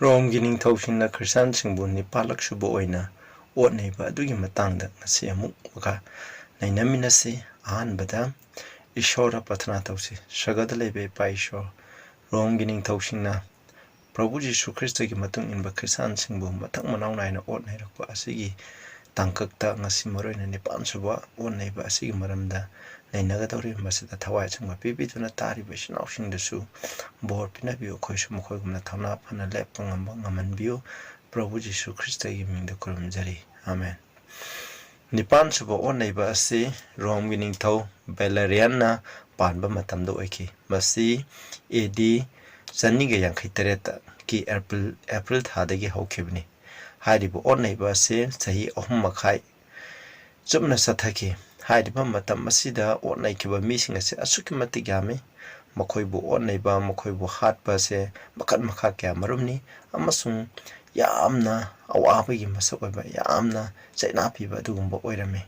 ꯔꯣꯝꯒꯤ ꯅꯤꯡꯊꯧꯁꯤꯡꯅ ꯈ꯭ꯔꯤꯁꯇ꯭ꯌꯥꯟꯁꯤꯡꯕꯨ ꯅꯤꯄꯥꯜꯂꯛ ꯁꯨꯕ ꯑꯣꯏꯅ ꯑꯣꯠꯅꯩꯕ ꯑꯗꯨꯒꯤ ꯃꯇꯥꯡꯗ ꯉꯁꯤ ꯑꯃꯨꯛ ꯃꯈꯥ ꯅꯩꯅꯃꯤꯟꯅꯁꯤ꯫ ꯑꯍꯥꯟꯕꯗ ꯏꯁꯣꯔꯗ ꯄ꯭ꯔꯊꯅꯥ ꯇꯧꯁꯤ꯫ ꯁꯔꯒꯗ ꯂꯩꯕ ꯏꯄꯥ ꯏꯁꯣꯔ, ꯔꯣꯝꯒꯤ ꯅꯤꯡꯊꯧꯁꯤꯡꯅ ꯄ꯭ꯔꯚꯨ ꯖꯤꯁꯨ ꯈ꯭ꯔꯤꯁꯇꯒꯤ ꯃꯇꯨꯡ ꯏꯟꯕ ꯈ꯭ꯔꯤꯁꯇ꯭ꯌꯥꯟꯁꯤꯡꯕꯨ ꯃꯊꯪ ꯃꯅꯥꯎ ꯅꯥꯏꯅ ꯑꯣꯠꯅꯩꯔꯛꯄ ꯑꯁꯤꯒꯤ ꯇꯥꯡꯀꯛꯇ ꯉꯁꯤ ꯃꯔꯨꯑꯣꯏꯅ ꯅꯤꯄꯥꯜꯁꯨꯕ ꯑꯣꯠꯅꯩꯕ ꯑꯁꯤꯒꯤ ꯃꯔꯝꯗ ꯅꯩꯅꯒꯗꯧꯔꯤꯕ ꯃꯁꯤꯗ ꯊꯋꯥꯏ ꯑꯆꯪꯕ ꯄꯤꯕꯤꯗꯨꯅ ꯇꯥꯔꯤꯕ ꯏꯆꯤꯟ ꯏꯅꯥꯎꯁꯤꯡꯗꯁꯨ ꯕꯣꯔ ꯄꯤꯅꯕꯤꯌꯨ꯫ ꯑꯩꯈꯣꯏꯁꯨ ꯃꯈꯣꯏꯒꯨꯝꯅ ꯊꯧꯅꯥ ꯐꯅ ꯂꯦꯞꯄ ꯉꯝꯕ ꯉꯝꯍꯟꯕꯤꯌꯨ꯫ ꯄ꯭ꯔꯚꯨ ꯖꯤꯁꯨ ꯈ꯭ꯔꯤꯁꯇꯒꯤ ꯃꯤꯡꯗ ꯈꯨꯔꯨꯝꯖꯔꯤ, ꯑꯥꯃꯦꯟ꯫ ꯅꯤꯄꯥꯜꯁꯨꯕ ꯑꯣꯠꯅꯩꯕ ꯑꯁꯤ ꯔꯣꯝꯒꯤ ꯅꯤꯡꯊꯧ ꯚꯦꯂꯦꯔꯤꯌꯟꯅ ꯄꯥꯟꯕ ꯃꯇꯝꯗ ꯑꯣꯏꯈꯤ꯫ ꯃꯁꯤ AD 258ꯀꯤ ꯑꯦꯄ꯭ꯔꯤꯜ ꯊꯥꯗꯒꯤ ꯍꯧꯈꯤꯕꯅꯤ꯫ ꯍꯥꯏꯔꯤꯕ ꯑꯣꯠꯅꯩꯕ ꯑꯁꯤ ꯆꯍꯤ 3.5 ꯆꯨꯞꯅ ꯆꯠꯊꯈꯤ꯫ ꯍꯥꯏꯔꯤꯕ ꯃꯇꯝ ꯑꯁꯤꯗ ꯑꯣꯠꯅꯩꯈꯤꯕ ꯃꯤꯁꯤꯡ ꯑꯁꯤ ꯑꯁꯨꯛꯀꯤ ꯃꯇꯤꯛ ꯌꯥꯝꯃꯤ꯫ ꯃꯈꯣꯏꯕꯨ ꯑꯣꯠꯅꯩꯕ, ꯃꯈꯣꯏꯕꯨ ꯍꯥꯠꯄ ꯑꯁꯤ ꯃꯈꯜ ꯃꯈꯥ ꯀꯌꯥ ꯃꯔꯨꯝꯅꯤ ꯑꯃꯁꯨꯡ ꯌꯥꯝꯅ ꯑꯋꯥꯕꯒꯤ ꯃꯁꯛ ꯑꯣꯏꯕ, ꯌꯥꯝꯅ ꯆꯩꯅꯥ ꯄꯤꯕ ꯑꯗꯨꯒꯨꯝꯕ ꯑꯣꯏꯔꯝꯃꯤ꯫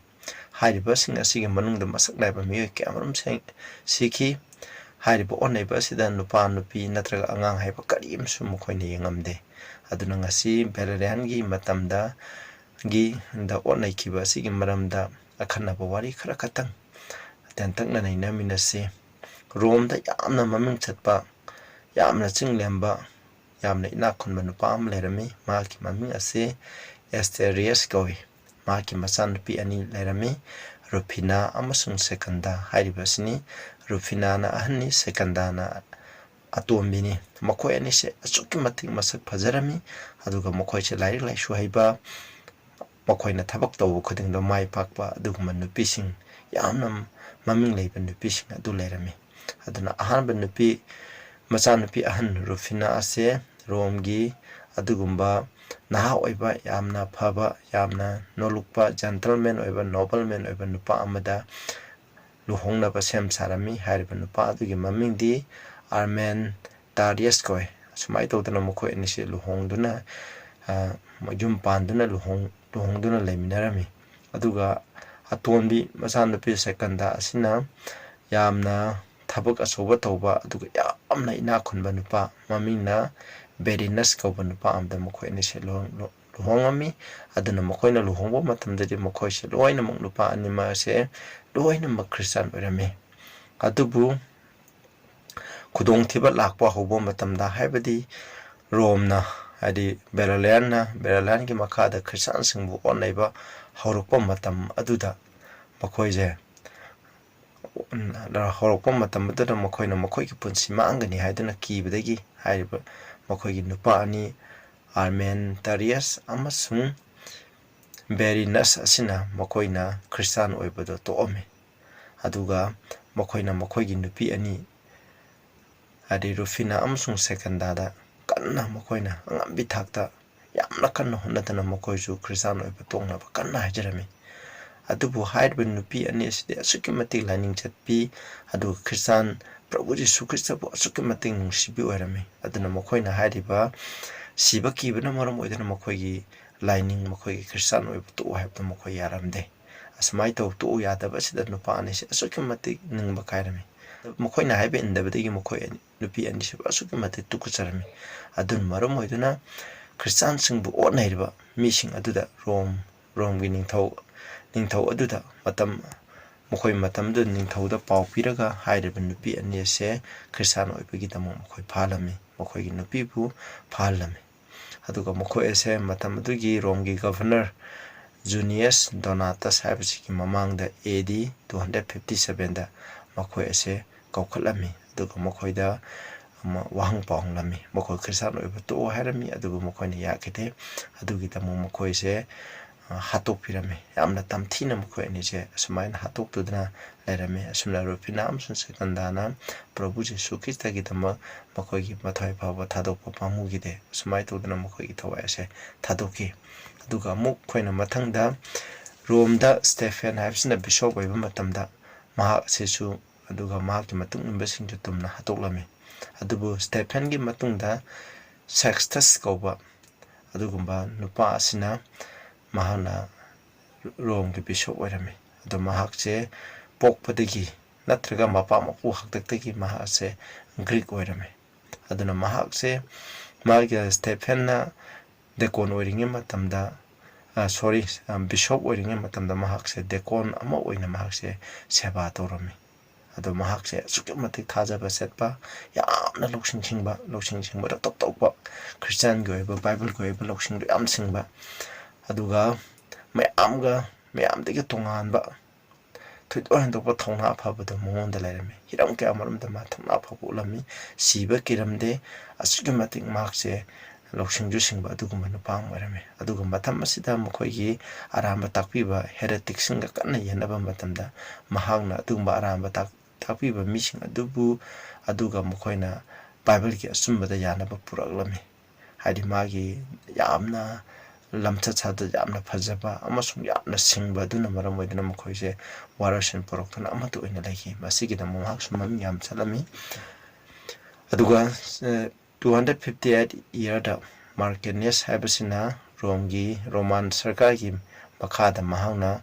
ꯍꯥꯏꯔꯤꯕꯁꯤꯡ ꯑꯁꯤꯒꯤ ꯃꯅꯨꯡꯗ ꯃꯁꯛ ꯅꯥꯏꯕ ꯃꯤꯑꯣꯏ ꯀꯌꯥꯃꯔꯨꯝ ꯁꯤꯈꯤ꯫ ꯍꯥꯏꯔꯤꯕ ꯑꯣꯠꯅꯩꯕ ꯑꯁꯤꯗ ꯅꯨꯄꯥ, ꯅꯨꯄꯤ ꯅꯠꯇ꯭ꯔꯒ ꯑꯉꯥꯡ ꯍꯥꯏꯕ ꯀꯔꯤꯝꯁꯨ ꯃꯈꯣꯏꯅ ꯌꯦꯡꯉꯝꯗꯦ꯫ ꯑꯗꯨꯅ ꯉꯁꯤ ꯚꯦꯂꯦꯔꯤꯌꯟꯒꯤ ꯃꯇꯝꯗ ꯑꯣꯠꯅꯩꯈꯤꯕ ꯑꯁꯤꯒꯤ ꯃꯔꯝꯗ ꯑꯈꯟꯅꯕ ꯋꯥꯔꯤ ꯈꯔꯈꯛꯇꯪ ꯇꯦꯟꯇꯛꯅ ꯅꯩꯅꯃꯤꯟꯅꯁꯤ꯫ ꯔꯣꯝꯗ ꯌꯥꯝꯅ ꯃꯃꯤꯡ ꯆꯠꯄ, ꯌꯥꯝꯅ ꯆꯤꯡꯂꯦꯝꯕ, ꯌꯥꯝꯅ ꯏꯅꯥꯛ ꯈꯨꯟꯕ ꯅꯨꯄꯥ ꯑꯃ ꯂꯩꯔꯝꯃꯤ꯫ ꯃꯍꯥꯛꯀꯤ ꯃꯃꯤꯡ ꯑꯁꯤ ꯑꯦꯁꯇꯦꯔꯤꯌꯁ ꯀꯧꯏ꯫ ꯃꯍꯥꯛꯀꯤ ꯃꯆꯥꯅꯨꯄꯤ 2 ꯂꯩꯔꯝꯃꯤ, ꯔꯨꯐꯤꯅꯥ ꯑꯃꯁꯨꯡ ꯁꯦꯀꯟꯗꯥ ꯍꯥꯏꯔꯤꯕꯁꯤꯅꯤ꯫ ꯔꯨꯐꯤꯅꯥꯅ ꯑꯍꯟꯅꯤ, ꯁꯦꯀꯟꯗꯥꯅ ꯑꯇꯣꯝꯕꯤꯅꯤ꯫ ꯃꯈꯣꯏ ꯑꯅꯤꯁꯦ ꯑꯁꯨꯛꯀꯤ ꯃꯇꯤꯛ ꯃꯁꯛ ꯐꯖꯔꯝꯃꯤ, ꯑꯗꯨꯒ ꯃꯈꯣꯏꯁꯦ ꯂꯥꯏꯔꯤꯛ ꯂꯥꯏꯁꯨ ꯍꯩꯕ, ꯃꯈꯣꯏꯅ ꯊꯕꯛ ꯇꯧꯕ ꯈꯨꯗꯤꯡꯗ ꯃꯥꯏ ꯄꯥꯛꯄ ꯑꯗꯨꯒꯨꯝꯕ ꯅꯨꯄꯤꯁꯤꯡ, ꯌꯥꯝꯅ ꯃꯃꯤꯡ ꯂꯩꯕ ꯅꯨꯄꯤꯁꯤꯡ ꯑꯗꯨ ꯂꯩꯔꯝꯃꯤ꯫ ꯑꯗꯨꯅ ꯑꯍꯥꯟꯕ ꯃꯆꯥꯅꯨꯄꯤ ꯑꯍꯟ ꯔꯨꯐꯤꯅꯥ ꯑꯁꯦ ꯔꯣꯝꯒꯤ ꯑꯗꯨꯒꯨꯝꯕ ꯅꯍꯥ ꯑꯣꯏꯕ, ꯌꯥꯝꯅ ꯐꯕ, ꯌꯥꯝꯅ ꯅꯣꯜꯂꯨꯛꯄ, ꯖꯦꯟꯇꯜꯃꯦꯟ ꯑꯣꯏꯕ, ꯅꯣꯕꯜꯃꯦꯟ ꯑꯣꯏꯕ ꯅꯨꯄꯥ ꯑꯃꯗ ꯂꯨꯍꯣꯡꯅꯕ ꯁꯦꯝ ꯁꯥꯔꯝꯃꯤ꯫ ꯍꯥꯏꯔꯤꯕ ꯅꯨꯄꯥ ꯑꯗꯨꯒꯤ ꯃꯃꯤꯡꯗꯤ ꯑꯔꯃꯦꯟꯇꯥꯔꯤꯌꯁ ꯀꯧꯏ꯫ ꯑꯁꯨꯃꯥꯏꯅ ꯇꯧꯗꯅ ꯃꯈꯣꯏ ꯑꯅꯤꯁꯦ ꯂꯨꯍꯣꯡꯗꯨꯅ, ꯌꯨꯝ ꯄꯥꯟꯗꯨꯅ ꯂꯨꯍꯣꯡꯗꯨꯅ ꯂꯩꯃꯤꯟꯅꯔꯝꯃꯤ꯫ ꯑꯗꯨꯒ ꯑꯇꯣꯟꯕꯤ ꯃꯆꯥꯅꯨꯄꯤ ꯁꯦꯀꯟꯗꯥ ꯑꯁꯤꯅ ꯌꯥꯝꯅ ꯊꯕꯛ ꯑꯆꯧꯕ ꯇꯧꯕ, ꯑꯗꯨꯒ ꯌꯥꯝꯅ ꯏꯅꯥꯛ ꯈꯨꯟꯕ ꯅꯨꯄꯥ, ꯃꯃꯤꯡꯅ ꯕꯦꯔꯤꯅꯁ ꯀꯧꯕ ꯅꯨꯄꯥ ꯑꯃꯗ ꯃꯈꯣꯏ ꯑꯅꯤꯁꯦ ꯂꯨꯍꯣꯡꯉꯝꯃꯤ꯫ ꯑꯗꯨꯅ ꯃꯈꯣꯏꯅ ꯂꯨꯍꯣꯡꯕ ꯃꯇꯝꯗꯗꯤ ꯃꯈꯣꯏꯁꯦ ꯂꯣꯏꯅꯃꯛ, ꯅꯨꯄꯥ ꯑꯅꯤꯃꯛ ꯑꯁꯦ ꯂꯣꯏꯅꯃꯛ ꯈ꯭ꯔꯤꯁꯇ꯭ꯌꯥꯟ ꯑꯣꯏꯔꯝꯃꯤ꯫ ꯑꯗꯨꯕꯨ ꯈꯨꯗꯣꯡꯊꯤꯕ ꯂꯥꯛꯄ ꯍꯧꯕ ꯃꯇꯝꯗ, ꯍꯥꯏꯕꯗꯤ ꯔꯣꯝꯅ, ꯍꯥꯏꯗꯤ ꯚꯦꯂꯦꯔꯤꯌꯟꯒꯤ ꯃꯈꯥꯗ ꯈ꯭ꯔꯤꯁꯇ꯭ꯌꯥꯟꯁꯤꯡꯕꯨ ꯑꯣꯠꯅꯩꯕ ꯍꯧꯔꯛꯄ ꯃꯇꯝ ꯑꯗꯨꯗ ꯃꯈꯣꯏꯅ ꯃꯈꯣꯏꯒꯤ ꯄꯨꯟꯁꯤ ꯃꯥꯡꯒꯅꯤ ꯍꯥꯏꯗꯨꯅ ꯀꯤꯕꯗꯒꯤ ꯍꯥꯏꯔꯤꯕ ꯃꯈꯣꯏꯒꯤ ꯅꯨꯄꯥ 2 ꯑꯔꯃꯦꯟꯇꯥꯔꯤꯌꯁ ꯑꯃꯁꯨꯡ ꯕꯦꯔꯤꯅꯁ ꯑꯁꯤꯅ ꯃꯈꯣꯏꯅ ꯈ꯭ꯔꯤꯁꯇ꯭ꯌꯥꯟ ꯑꯣꯏꯕꯗꯣ ꯇꯣꯛꯑꯝꯃꯤ꯫ ꯑꯗꯨꯒ ꯃꯈꯣꯏꯅ ꯃꯈꯣꯏꯒꯤ ꯅꯨꯄꯤ 2, ꯍꯥꯏꯗꯤ ꯔꯨꯐꯤꯅꯥ ꯑꯃꯁꯨꯡ ꯁꯦꯀꯟꯗꯥꯗ ꯀꯟꯅ, ꯃꯈꯣꯏꯅ ꯑꯉꯝꯕꯤ ꯊꯥꯛꯇ ꯌꯥꯝꯅ ꯀꯟꯅ ꯍꯣꯠꯅꯗꯅ ꯃꯈꯣꯏꯁꯨ ꯈ꯭ꯔꯤꯁꯇ꯭ꯌꯥꯟ ꯑꯣꯏꯕ ꯇꯣꯛꯅꯕ ꯀꯟꯅ ꯍꯥꯏꯖꯔꯝꯃꯤ꯫ ꯑꯗꯨꯕꯨ ꯍꯥꯏꯔꯤꯕ ꯅꯨꯄꯤ 2 ꯑꯁꯤꯗꯤ ꯑꯁꯨꯛꯀꯤ ꯃꯇꯤꯛ ꯂꯥꯏꯅꯤꯡ ꯆꯠꯄꯤ, ꯑꯗꯨꯒ ꯄ꯭ꯔꯚꯨ ꯖꯤꯁꯨ ꯈ꯭ꯔꯤꯁꯇꯕꯨ ꯑꯁꯨꯛꯀꯤ ꯃꯇꯤꯛ ꯅꯨꯡꯁꯤꯕꯤ ꯑꯣꯏꯔꯝꯃꯤ꯫ ꯑꯗꯨꯅ ꯃꯈꯣꯏꯅ ꯍꯥꯏꯔꯤꯕ ꯁꯤꯕ ꯀꯤꯕꯅ ꯃꯔꯝ ꯑꯣꯏꯗꯨꯅ ꯃꯈꯣꯏꯒꯤ ꯂꯥꯏꯅꯤꯡ, ꯃꯈꯣꯏꯒꯤ ꯈ꯭ꯔꯤꯁꯇ꯭ꯌꯥꯟ ꯑꯣꯏꯕ ꯇꯣꯛꯎ ꯍꯥꯏꯕꯗ ꯃꯈꯣꯏ ꯌꯥꯔꯝꯗꯦ꯫ ꯑꯁꯨꯃꯥꯏꯅ ꯇꯣꯛꯎ ꯌꯥꯗꯕꯁꯤꯗ ꯅꯨꯄꯥ 2ꯁꯦ ꯑꯁꯨꯛꯀꯤ ꯃꯇꯤꯛ ꯅꯤꯡꯕ ꯀꯥꯏꯔꯝꯃꯤ꯫ ꯃꯈꯣꯏꯅ ꯍꯥꯏꯕ ꯏꯟꯗꯕꯗꯒꯤ ꯅꯨꯄꯤ 2ꯁꯤꯕꯨ ꯑꯁꯨꯛꯀꯤ ꯃꯇꯤꯛ ꯇꯨꯀꯠꯆꯔꯝꯃꯤ꯫ ꯑꯗꯨꯅ ꯃꯔꯝ ꯑꯣꯏꯗꯨꯅ ꯈ꯭ꯔꯤꯁꯇ꯭ꯌꯥꯟꯁꯤꯡꯕꯨ ꯑꯣꯠꯅꯔꯤꯕ ꯃꯤꯁꯤꯡ ꯑꯗꯨꯗ ꯔꯣꯝꯒꯤ ꯅꯤꯡꯊꯧ ꯑꯗꯨꯗ ꯃꯇꯝꯗꯨꯗ ꯅꯤꯡꯊꯧꯗ ꯄꯥꯎ ꯄꯤꯔꯒ ꯍꯥꯏꯔꯤꯕ ꯅꯨꯄꯤ 2 ꯑꯁꯦ ꯈ꯭ꯔꯤꯁꯇ꯭ꯌꯥꯟ ꯑꯣꯏꯕꯒꯤꯗꯃꯛ ꯃꯈꯣꯏ ꯐꯥꯍꯜꯂꯝꯃꯤ, ꯃꯈꯣꯏꯒꯤ ꯅꯨꯄꯤꯕꯨ ꯐꯥꯍꯜꯂꯝꯃꯤ꯫ ꯑꯗꯨꯒ ꯃꯈꯣꯏ ꯑꯁꯦ ꯃꯇꯝ ꯑꯗꯨꯒꯤ ꯔꯣꯝꯒꯤ ꯒꯚꯔꯅꯔ ꯖꯨꯅꯤꯌꯁ ꯗꯣꯅꯥꯇꯁ ꯍꯥꯏꯕꯁꯤꯒꯤ ꯃꯃꯥꯡꯗ AD 257ꯗ ꯃꯈꯣꯏ ꯑꯁꯦ ꯀꯧꯈꯠꯂꯝꯃꯤ, ꯑꯗꯨꯒ ꯃꯈꯣꯏꯗ ꯋꯥꯍꯪ ꯄꯥꯎꯍꯪꯂꯝꯃꯤ꯫ ꯃꯈꯣꯏ ꯈ꯭ꯔꯤꯁꯇ꯭ꯌꯥꯟ ꯑꯣꯏꯕ ꯇꯣꯛꯑꯣ ꯍꯥꯏꯔꯝꯃꯤ, ꯑꯗꯨꯕꯨ ꯃꯈꯣꯏꯅ ꯌꯥꯈꯤꯗꯦ꯫ ꯑꯗꯨꯒꯤꯗꯃꯛ ꯃꯈꯣꯏꯁꯦ ꯍꯥꯠꯇꯣꯛꯄꯤꯔꯝꯃꯤ꯫ ꯌꯥꯝꯅ ꯇꯝꯊꯤꯅ ꯃꯈꯣꯏ ꯑꯅꯤꯁꯦ ꯑꯁꯨꯃꯥꯏꯅ ꯍꯥꯠꯇꯣꯛꯇꯨꯅ ꯂꯩꯔꯝꯃꯤ꯫ ꯑꯁꯨꯝꯅ ꯔꯨꯐꯤꯅꯥ ꯑꯃꯁꯨꯡ ꯁꯦꯀꯟꯗꯥꯅ ꯄ꯭ꯔꯚꯨ ꯖꯤꯁꯨ ꯈ꯭ꯔꯤꯁꯇꯒꯤꯗꯃꯛ ꯃꯈꯣꯏꯒꯤ ꯃꯊ꯭ꯋꯥꯏ ꯐꯥꯎꯕ ꯊꯥꯗꯣꯛꯄ ꯄꯥꯝꯃꯨꯈꯤꯗꯦ꯫ ꯑꯁꯨꯃꯥꯏꯅ ꯇꯧꯗꯅ ꯃꯈꯣꯏꯒꯤ ꯊꯋꯥꯏ ꯑꯁꯦ ꯊꯥꯗꯣꯛꯈꯤ꯫ ꯑꯗꯨꯒ ꯑꯃꯨꯛ ꯑꯩꯈꯣꯏꯅ ꯃꯊꯪꯗ ꯔꯣꯝꯗ ꯁ꯭ꯇꯦꯐꯦꯟ ꯍꯥꯏꯕꯁꯤꯅ ꯕꯤꯁꯣꯞ ꯑꯣꯏꯕ ꯃꯇꯝꯗ ꯃꯍꯥꯛ ꯑꯁꯤꯁꯨ, ꯑꯗꯨꯒ ꯃꯍꯥꯛꯀꯤ ꯃꯇꯨꯡ ꯏꯟꯕꯁꯤꯡꯁꯨ ꯇꯨꯝꯅ ꯍꯥꯠꯇꯣꯛꯂꯝꯃꯤ꯫ ꯑꯗꯨꯕꯨ ꯁ꯭ꯇꯦꯐꯦꯟꯒꯤ ꯃꯇꯨꯡꯗ ꯁꯦꯛꯁꯇꯁ ꯀꯧꯕ ꯑꯗꯨꯒꯨꯝꯕ ꯅꯨꯄꯥ ꯑꯁꯤꯅ ꯃꯍꯥꯛꯅ ꯔꯣꯝꯒꯤ ꯕꯤꯁꯣꯞ ꯑꯣꯏꯔꯝꯃꯤ꯫ ꯑꯗꯣ ꯃꯍꯥꯛꯁꯦ ꯄꯣꯛꯄꯗꯒꯤ ꯅꯠꯇ꯭ꯔꯒ ꯃꯄꯥ ꯃꯄꯨ ꯍꯥꯛꯇꯛꯇꯒꯤ ꯃꯍꯥꯛꯁꯦ ꯒ꯭ꯔꯤꯛ ꯑꯣꯏꯔꯝꯃꯤ꯫ ꯑꯗꯨꯅ ꯃꯍꯥꯛꯁꯦ ꯃꯥꯒꯤ ꯁ꯭ꯇꯦꯐꯦꯟꯅ ꯗꯦꯀꯣꯟ ꯑꯣꯏꯔꯤꯉꯩ ꯃꯇꯝꯗ ꯕꯤꯁꯣꯞ ꯑꯣꯏꯔꯤꯉꯩ ꯃꯇꯝꯗ ꯃꯍꯥꯛꯁꯦ ꯗꯦꯀꯣꯟ ꯑꯃ ꯑꯣꯏꯅ ꯃꯍꯥꯛꯁꯦ ꯁꯦꯕꯥ ꯇꯧꯔꯝꯃꯤ ꯑꯗꯣ ꯃꯍꯥꯛꯁꯦ ꯑꯁꯨꯛꯀꯤ ꯃꯇꯤꯛ ꯊꯥꯖꯕ ꯆꯦꯠꯄ ꯌꯥꯝꯅ ꯂꯧꯁꯤꯡ ꯁꯤꯡꯕꯗ ꯇꯣꯞ ꯇꯣꯞꯄ ꯈ꯭ꯔꯤꯁꯇꯤꯌꯥꯟꯒꯤ ꯑꯣꯏꯕ ꯕꯥꯏꯕꯜꯒꯤ ꯑꯣꯏꯕ ꯂꯧꯁꯤꯡꯗꯣ ꯌꯥꯝ ꯁꯤꯡꯕ ꯑꯗꯨꯒ ꯃꯌꯥꯝꯗꯒꯤ ꯇꯣꯉꯥꯟꯕ ꯊꯣꯏꯗꯣꯛ ꯍꯦꯟꯗꯣꯛꯄ ꯊꯧꯅꯥ ꯐꯕꯗꯣ ꯃꯉꯣꯟꯗ ꯂꯩꯔꯝꯃꯤ ꯍꯤꯔꯝ ꯀꯌꯥ ꯃꯔꯨꯝꯗ ꯃꯥ ꯊꯧꯅꯥ ꯐꯕ ꯎꯠꯂꯝꯃꯤ ꯁꯤꯕ ꯀꯤꯔꯝꯗꯦ ꯑꯁꯨꯛꯀꯤ ꯃꯇꯤꯛ ꯃꯍꯥꯛꯁꯦ ꯂꯧꯁꯤꯡꯁꯨ ꯁꯤꯡꯕ ꯑꯗꯨꯒꯨꯝꯕ ꯅꯨꯄꯥ ꯑꯃ ꯑꯣꯏꯔꯝꯃꯤ ꯑꯗꯨꯒ ꯃꯇꯝ ꯑꯁꯤꯗ ꯃꯈꯣꯏꯒꯤ ꯑꯔꯥꯟꯕ ꯇꯥꯛꯄꯤꯕ ꯍꯦꯔꯦꯇꯤꯛꯁꯤꯡꯒ ꯀꯟꯅ ꯌꯦꯟꯅꯕ ꯃꯇꯝꯗ ꯃꯍꯥꯛꯅ ꯑꯗꯨꯒꯨꯝꯕ ꯑꯔꯥꯟꯕ ꯇꯥꯛꯄꯤꯕ ꯃꯤꯁꯤꯡ ꯑꯗꯨꯒ ꯃꯈꯣꯏꯅ ꯕꯥꯏꯕꯜꯒꯤ ꯑꯆꯨꯝꯕꯗ ꯌꯥꯅꯕ ꯄꯨꯔꯛꯂꯝꯃꯤ ꯍꯥꯏꯗꯤ ꯃꯥꯒꯤ ꯌꯥꯝꯅ ꯂꯝꯆꯠ ꯁꯥꯖꯠ ꯌꯥꯝꯅ ꯐꯖꯕ ꯑꯃꯁꯨꯡ ꯌꯥꯝꯅ ꯁꯤꯡꯕ ꯑꯗꯨꯅ ꯃꯔꯝ ꯑꯣꯏꯗꯨꯅ ꯃꯈꯣꯏꯁꯦ ꯋꯥꯔꯣꯏꯁꯤꯟ ꯄꯨꯔꯛꯇꯨꯅ ꯑꯃꯠꯇ ꯑꯣꯏꯅ ꯂꯩꯈꯤ ꯃꯁꯤꯒꯤꯗꯃꯛ ꯃꯍꯥꯛꯁꯨ ꯃꯃꯤꯡ ꯌꯥꯝ ꯆꯠꯂꯝꯃꯤ ꯑꯗꯨꯒ 258 ꯏꯌꯔꯗ ꯃꯥꯔꯀꯦꯅꯤꯌꯁ ꯍꯥꯏꯕꯁꯤꯅ ꯔꯣꯃꯥꯟ ꯁꯔꯀꯥꯔꯒꯤ ꯃꯈꯥꯗ ꯃꯍꯥꯛꯅ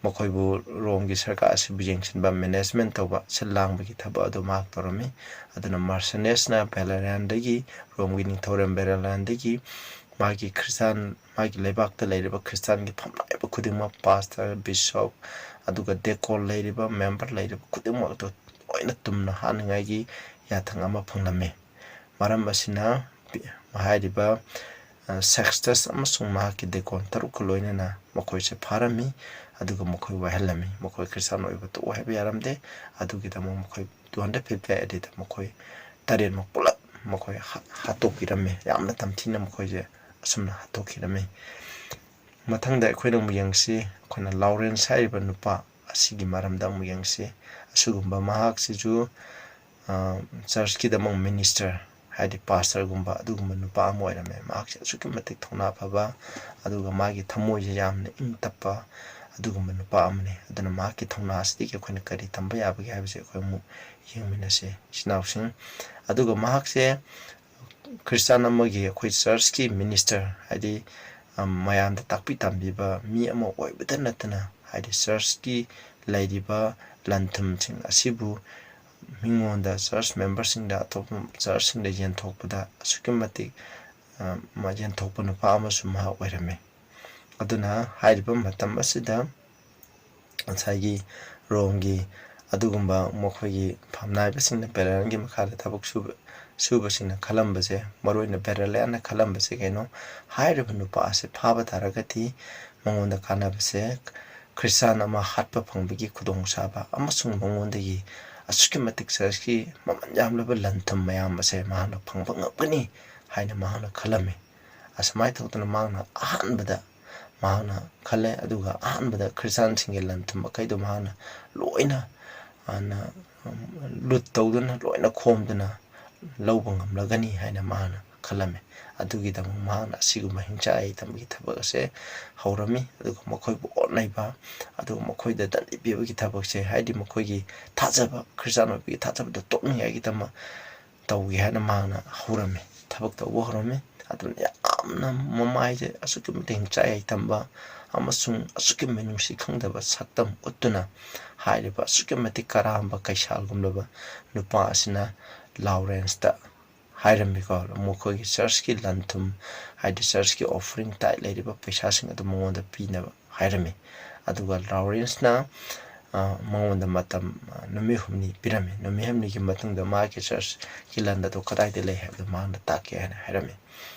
ꯃꯈꯣꯏꯕꯨ ꯔꯣꯝꯒꯤ ꯁꯔꯀꯥꯔ ꯑꯁꯤꯕꯨ ꯌꯦꯡꯁꯤꯟꯕ ꯃꯦꯅꯦꯖꯃꯦꯟ ꯇꯧꯕ ꯁꯤꯜ ꯂꯥꯡꯕꯒꯤ ꯊꯕꯛ ꯑꯗꯨ ꯃꯍꯥꯛ ꯇꯧꯔꯝꯃꯤ ꯑꯗꯨꯅ ꯃꯥꯔꯁꯦꯅꯦꯁꯅ ꯚꯦꯂꯦꯔꯤꯌꯥꯟꯗꯒꯤ ꯔꯣꯝꯒꯤ ꯅꯤꯡꯊꯧꯔꯦꯜ ꯚꯦꯂꯦꯔꯤꯌꯥꯟꯗꯒꯤ ꯃꯥꯒꯤ ꯂꯩꯕꯥꯛꯇ ꯂꯩꯔꯤꯕ ꯈ꯭ꯔꯤꯁꯇꯥꯟꯒꯤ ꯐꯝꯅꯥꯏꯕ ꯈꯨꯗꯤꯡꯃꯛ ꯄꯥꯁꯇꯔ ꯕꯤꯁꯣꯞ ꯑꯗꯨꯒ ꯗꯦꯀꯣꯟ ꯂꯩꯔꯤꯕ ꯃꯦꯝꯕꯔ ꯂꯩꯔꯤꯕ ꯈꯨꯗꯤꯡꯃꯛ ꯑꯗꯨ ꯂꯣꯏꯅ ꯇꯨꯝꯅ ꯍꯥꯠꯅꯤꯡꯉꯥꯏꯒꯤ ꯌꯥꯊꯪ ꯑꯃ ꯐꯪꯂꯝꯃꯤ ꯃꯔꯝ ꯑꯁꯤꯅ ꯍꯥꯏꯔꯤꯕ ꯁꯦꯛꯁꯇꯁ ꯑꯃꯁꯨꯡ ꯃꯍꯥꯛꯀꯤ ꯗꯦꯀꯣꯟ ꯇꯔꯨꯛꯀ ꯂꯣꯏꯅꯅ ꯃꯈꯣꯏꯁꯦ ꯐꯥꯔꯝꯃꯤ ꯑꯗꯨꯒ ꯃꯈꯣꯏ ꯋꯥꯏꯍꯜꯂꯝꯃꯤ ꯃꯈꯣꯏ ꯈ꯭ꯔꯤꯁꯇꯥꯟ ꯑꯣꯏꯕ ꯇꯣꯛꯎ ꯍꯥꯏꯕ ꯌꯥꯔꯝꯗꯦ ꯑꯗꯨꯒꯤꯗꯃꯛ ꯃꯈꯣꯏ 258 ꯃꯈꯣꯏ 8ꯃꯛ ꯄꯨꯂꯞ ꯃꯈꯣꯏ ꯍꯥꯠꯇꯣꯛꯄꯤꯔꯝꯃꯤ ꯌꯥꯝꯅ ꯇꯝꯊꯤꯅ ꯃꯈꯣꯏꯁꯦ ꯑꯁꯨꯝꯅ ꯍꯥꯠꯇꯣꯛꯈꯤꯔꯝꯃꯤ ꯃꯊꯪꯗ ꯑꯩꯈꯣꯏꯅ ꯑꯃꯨꯛ ꯌꯦꯡꯁꯤ ꯑꯩꯈꯣꯏꯅ ꯂꯥꯎꯔꯦꯟꯁ ꯍꯥꯏꯔꯤꯕ ꯅꯨꯄꯥ ꯑꯁꯤꯒꯤ ꯃꯔꯝꯗ ꯑꯃꯨꯛ ꯌꯦꯡꯁꯤ ꯑꯁꯤꯒꯨꯝꯕ ꯃꯍꯥꯛꯁꯤꯁꯨ ꯆꯔꯆꯀꯤꯗꯃꯛ ꯃꯤꯅꯤꯁꯇꯔ ꯍꯥꯏꯗꯤ ꯄꯥꯁꯇꯔꯒꯨꯝꯕ ꯑꯗꯨꯒꯨꯝꯕ ꯅꯨꯄꯥ ꯑꯃ ꯑꯣꯏꯔꯝꯃꯦ ꯃꯍꯥꯛꯁꯦ ꯑꯁꯨꯛꯀꯤ ꯃꯇꯤꯛ ꯊꯧꯅꯥ ꯐꯕ ꯑꯗꯨꯒ ꯃꯥꯒꯤ ꯊꯃꯣꯏꯁꯦ ꯌꯥꯝꯅ ꯏꯪ ꯇꯞꯄ ꯑꯗꯨꯒꯨꯝꯕ ꯅꯨꯄꯥ ꯑꯃꯅꯤ ꯑꯗꯨꯅ ꯃꯍꯥꯛꯀꯤ ꯊꯧꯅꯥ ꯑꯁꯤꯗꯒꯤ ꯑꯩꯈꯣꯏꯅ ꯀꯔꯤ ꯇꯝꯕ ꯌꯥꯕꯒꯦ ꯍꯥꯏꯕꯁꯦ ꯑꯩꯈꯣꯏ ꯑꯃꯨꯛ ꯌꯦꯡꯃꯤꯟꯅꯁꯤ ꯏꯆꯤꯟꯅꯥꯎꯁꯤꯡ ꯑꯗꯨꯒ ꯃꯍꯥꯛꯁꯦ ꯈ꯭ꯔꯤꯁꯇꯥꯟ ꯑꯃꯒꯤ ꯑꯩꯈꯣꯏ ꯆꯔꯆꯀꯤ ꯃꯤꯅꯤꯁꯇꯔ ꯍꯥꯏꯗꯤ ꯃꯌꯥꯝꯗ ꯇꯥꯛꯄꯤ ꯇꯝꯕꯤꯕ ꯃꯤ ꯑꯃ ꯑꯣꯏꯕꯇ ꯅꯠꯇꯅ ꯍꯥꯏꯗꯤ ꯆꯔꯆꯀꯤ ꯂꯩꯔꯤꯕ ꯂꯟ ꯊꯨꯝꯁꯤꯡ ꯑꯁꯤꯕꯨ ꯃꯤꯉꯣꯟꯗ ꯆꯔꯆ ꯃꯦꯝꯕꯔꯁꯤꯡꯗ ꯑꯇꯣꯞꯄ ꯆꯔꯆꯁꯤꯡꯗ ꯌꯦꯟꯊꯣꯛꯄꯗ ꯑꯁꯨꯛꯀꯤ ꯃꯇꯤꯛ ꯌꯦꯟꯊꯣꯛꯄ ꯅꯨꯄꯥ ꯑꯃꯁꯨ ꯃꯍꯥꯛ ꯑꯣꯏꯔꯝꯃꯤ ꯑꯗꯨꯅ ꯍꯥꯏꯔꯤꯕ ꯃꯇꯝ ꯑꯁꯤꯗ ꯉꯁꯥꯏꯒꯤ ꯔꯣꯝꯒꯤ ꯑꯗꯨꯒꯨꯝꯕ ꯃꯈꯣꯏꯒꯤ ꯐꯝꯅꯥꯏꯕꯁꯤꯡꯅ ꯚꯦꯂꯦꯔꯤꯌꯥꯟꯒꯤ ꯃꯈꯥꯗ ꯊꯕꯛ ꯁꯨꯕꯁꯤꯡꯅ ꯈꯜꯂꯝꯕꯁꯦ ꯃꯔꯨꯑꯣꯏꯅ ꯚꯦꯂꯦꯔꯤꯌꯥꯟꯅ ꯈꯜꯂꯝꯕꯁꯦ ꯀꯩꯅꯣ ꯍꯥꯏꯔꯤꯕ ꯅꯨꯄꯥ ꯑꯁꯤ ꯐꯥꯕ ꯇꯥꯔꯒꯗꯤ ꯃꯉꯣꯟꯗ ꯀꯥꯟꯅꯕꯁꯦ ꯈ꯭ꯔꯤꯁꯇꯥꯟ ꯑꯃ ꯍꯥꯠꯄ ꯐꯪꯕꯒꯤ ꯈꯨꯗꯣꯡꯆꯥꯕ ꯑꯃꯁꯨꯡ ꯃꯉꯣꯟꯗꯒꯤ ꯑꯁꯨꯛꯀꯤ ꯃꯇꯤꯛ ꯆꯔꯆꯀꯤ ꯃꯃꯜ ꯌꯥꯝꯂꯕ ꯂꯟ ꯊꯨꯝ ꯃꯌꯥꯝ ꯑꯁꯦ ꯃꯍꯥꯛꯅ ꯐꯪꯕ ꯉꯝꯒꯅꯤ ꯍꯥꯏꯅ ꯃꯍꯥꯛꯅ ꯈꯜꯂꯝꯃꯤ ꯑꯁꯨꯃꯥꯏꯅ ꯇꯧꯗꯅ ꯃꯍꯥꯛꯅ ꯈꯜꯂꯦ ꯑꯗꯨꯒ ꯑꯍꯥꯟꯕꯗ ꯈ꯭ꯔꯤꯁꯇꯥꯟꯁꯤꯡꯒꯤ ꯂꯟ ꯊꯨꯝ ꯃꯈꯩꯗꯣ ꯃꯍꯥꯛꯅ ꯂꯣꯏꯅ ꯂꯨꯠ ꯇꯧꯗꯨꯅ ꯂꯣꯏꯅ ꯈꯣꯝꯗꯨꯅ ꯂꯧꯕ ꯉꯝꯂꯒꯅꯤ ꯍꯥꯏꯅ ꯃꯍꯥꯛꯅ ꯈꯜꯂꯝꯃꯤ ꯑꯗꯨꯒꯤꯗꯃꯛ ꯃꯍꯥꯛꯅ ꯑꯁꯤꯒꯨꯝꯕ ꯍꯤꯡꯆꯥ ꯌꯥꯏꯊꯟꯕꯒꯤ ꯊꯕꯛ ꯑꯁꯦ ꯍꯧꯔꯝꯃꯤ ꯑꯗꯨꯒ ꯃꯈꯣꯏꯕꯨ ꯑꯣꯠꯅꯩꯕ ꯑꯗꯨꯒ ꯃꯈꯣꯏꯗ ꯗꯟꯗꯤ ꯄꯤꯕꯒꯤ ꯊꯕꯛꯁꯦ ꯍꯥꯏꯗꯤ ꯃꯈꯣꯏꯒꯤ ꯊꯥꯖꯕ ꯈ꯭ꯔꯤꯁꯇꯥꯟ ꯑꯣꯏꯕꯒꯤ ꯊꯥꯖꯕꯗꯣ ꯇꯣꯛꯅꯤꯡꯉꯥꯏꯒꯤꯗꯃꯛ ꯇꯧꯒꯦ ꯍꯥꯏꯅ ꯃꯍꯥꯛꯅ ꯍꯧꯔꯝꯃꯤ ꯊꯕꯛ ꯇꯧꯕ ꯍꯧꯔꯝꯃꯤ ꯑꯗꯨꯅ ꯌꯥꯝꯅ ꯃꯃꯥꯏꯁꯦ ꯑꯁꯨꯛꯀꯤ ꯃꯇꯤꯛ ꯍꯤꯡꯆꯥ ꯌꯥꯏꯊꯟꯕ ꯑꯃꯁꯨꯡ ꯑꯁꯨꯛꯀꯤ ꯃꯤꯅꯨꯡꯁꯤ ꯈꯪꯗꯕ ꯁꯛꯇꯝ ꯎꯠꯇꯨꯅ ꯍꯥꯏꯔꯤꯕ ꯑꯁꯨꯛꯀꯤ ꯃꯇꯤꯛ ꯀꯔꯥꯝꯕ ꯀꯩꯁꯥꯜꯒꯨꯝꯂꯕ ꯅꯨꯄꯥ ꯑꯁꯤꯅ ꯂꯥꯎꯔꯦꯟꯁꯇ ꯍꯥꯏꯔꯝꯃꯤꯀꯣ ꯃꯈꯣꯏꯒꯤ ꯆꯔꯆꯀꯤ ꯂꯟ ꯊꯨꯝ ꯍꯥꯏꯗꯤ ꯆꯔꯆꯀꯤ ꯑꯣꯐꯔꯤꯡ ꯇꯥꯏꯠ ꯂꯩꯔꯤꯕ ꯄꯩꯁꯥꯁꯤꯡ ꯑꯗꯨ ꯃꯉꯣꯟꯗ ꯄꯤꯅꯕ ꯍꯥꯏꯔꯝꯃꯤ ꯑꯗꯨꯒ ꯂꯥꯎꯔꯦꯟꯁꯅ ꯃꯉꯣꯟꯗ ꯃꯇꯝ ꯅꯨꯃꯤꯠ 8 ꯄꯤꯔꯝꯃꯤ ꯅꯨꯃꯤꯠ 8ꯒꯤ ꯃꯇꯨꯡꯗ ꯃꯥꯒꯤ ꯆꯔꯆꯀꯤ ꯂꯟ ꯑꯗꯨ ꯀꯗꯥꯏꯗ ꯂꯩ ꯍꯥꯏꯕꯗꯨ ꯃꯍꯥꯛꯅ ꯇꯥꯛꯀꯦ ꯍꯥꯏꯅ ꯍꯥꯏꯔꯝꯃꯤ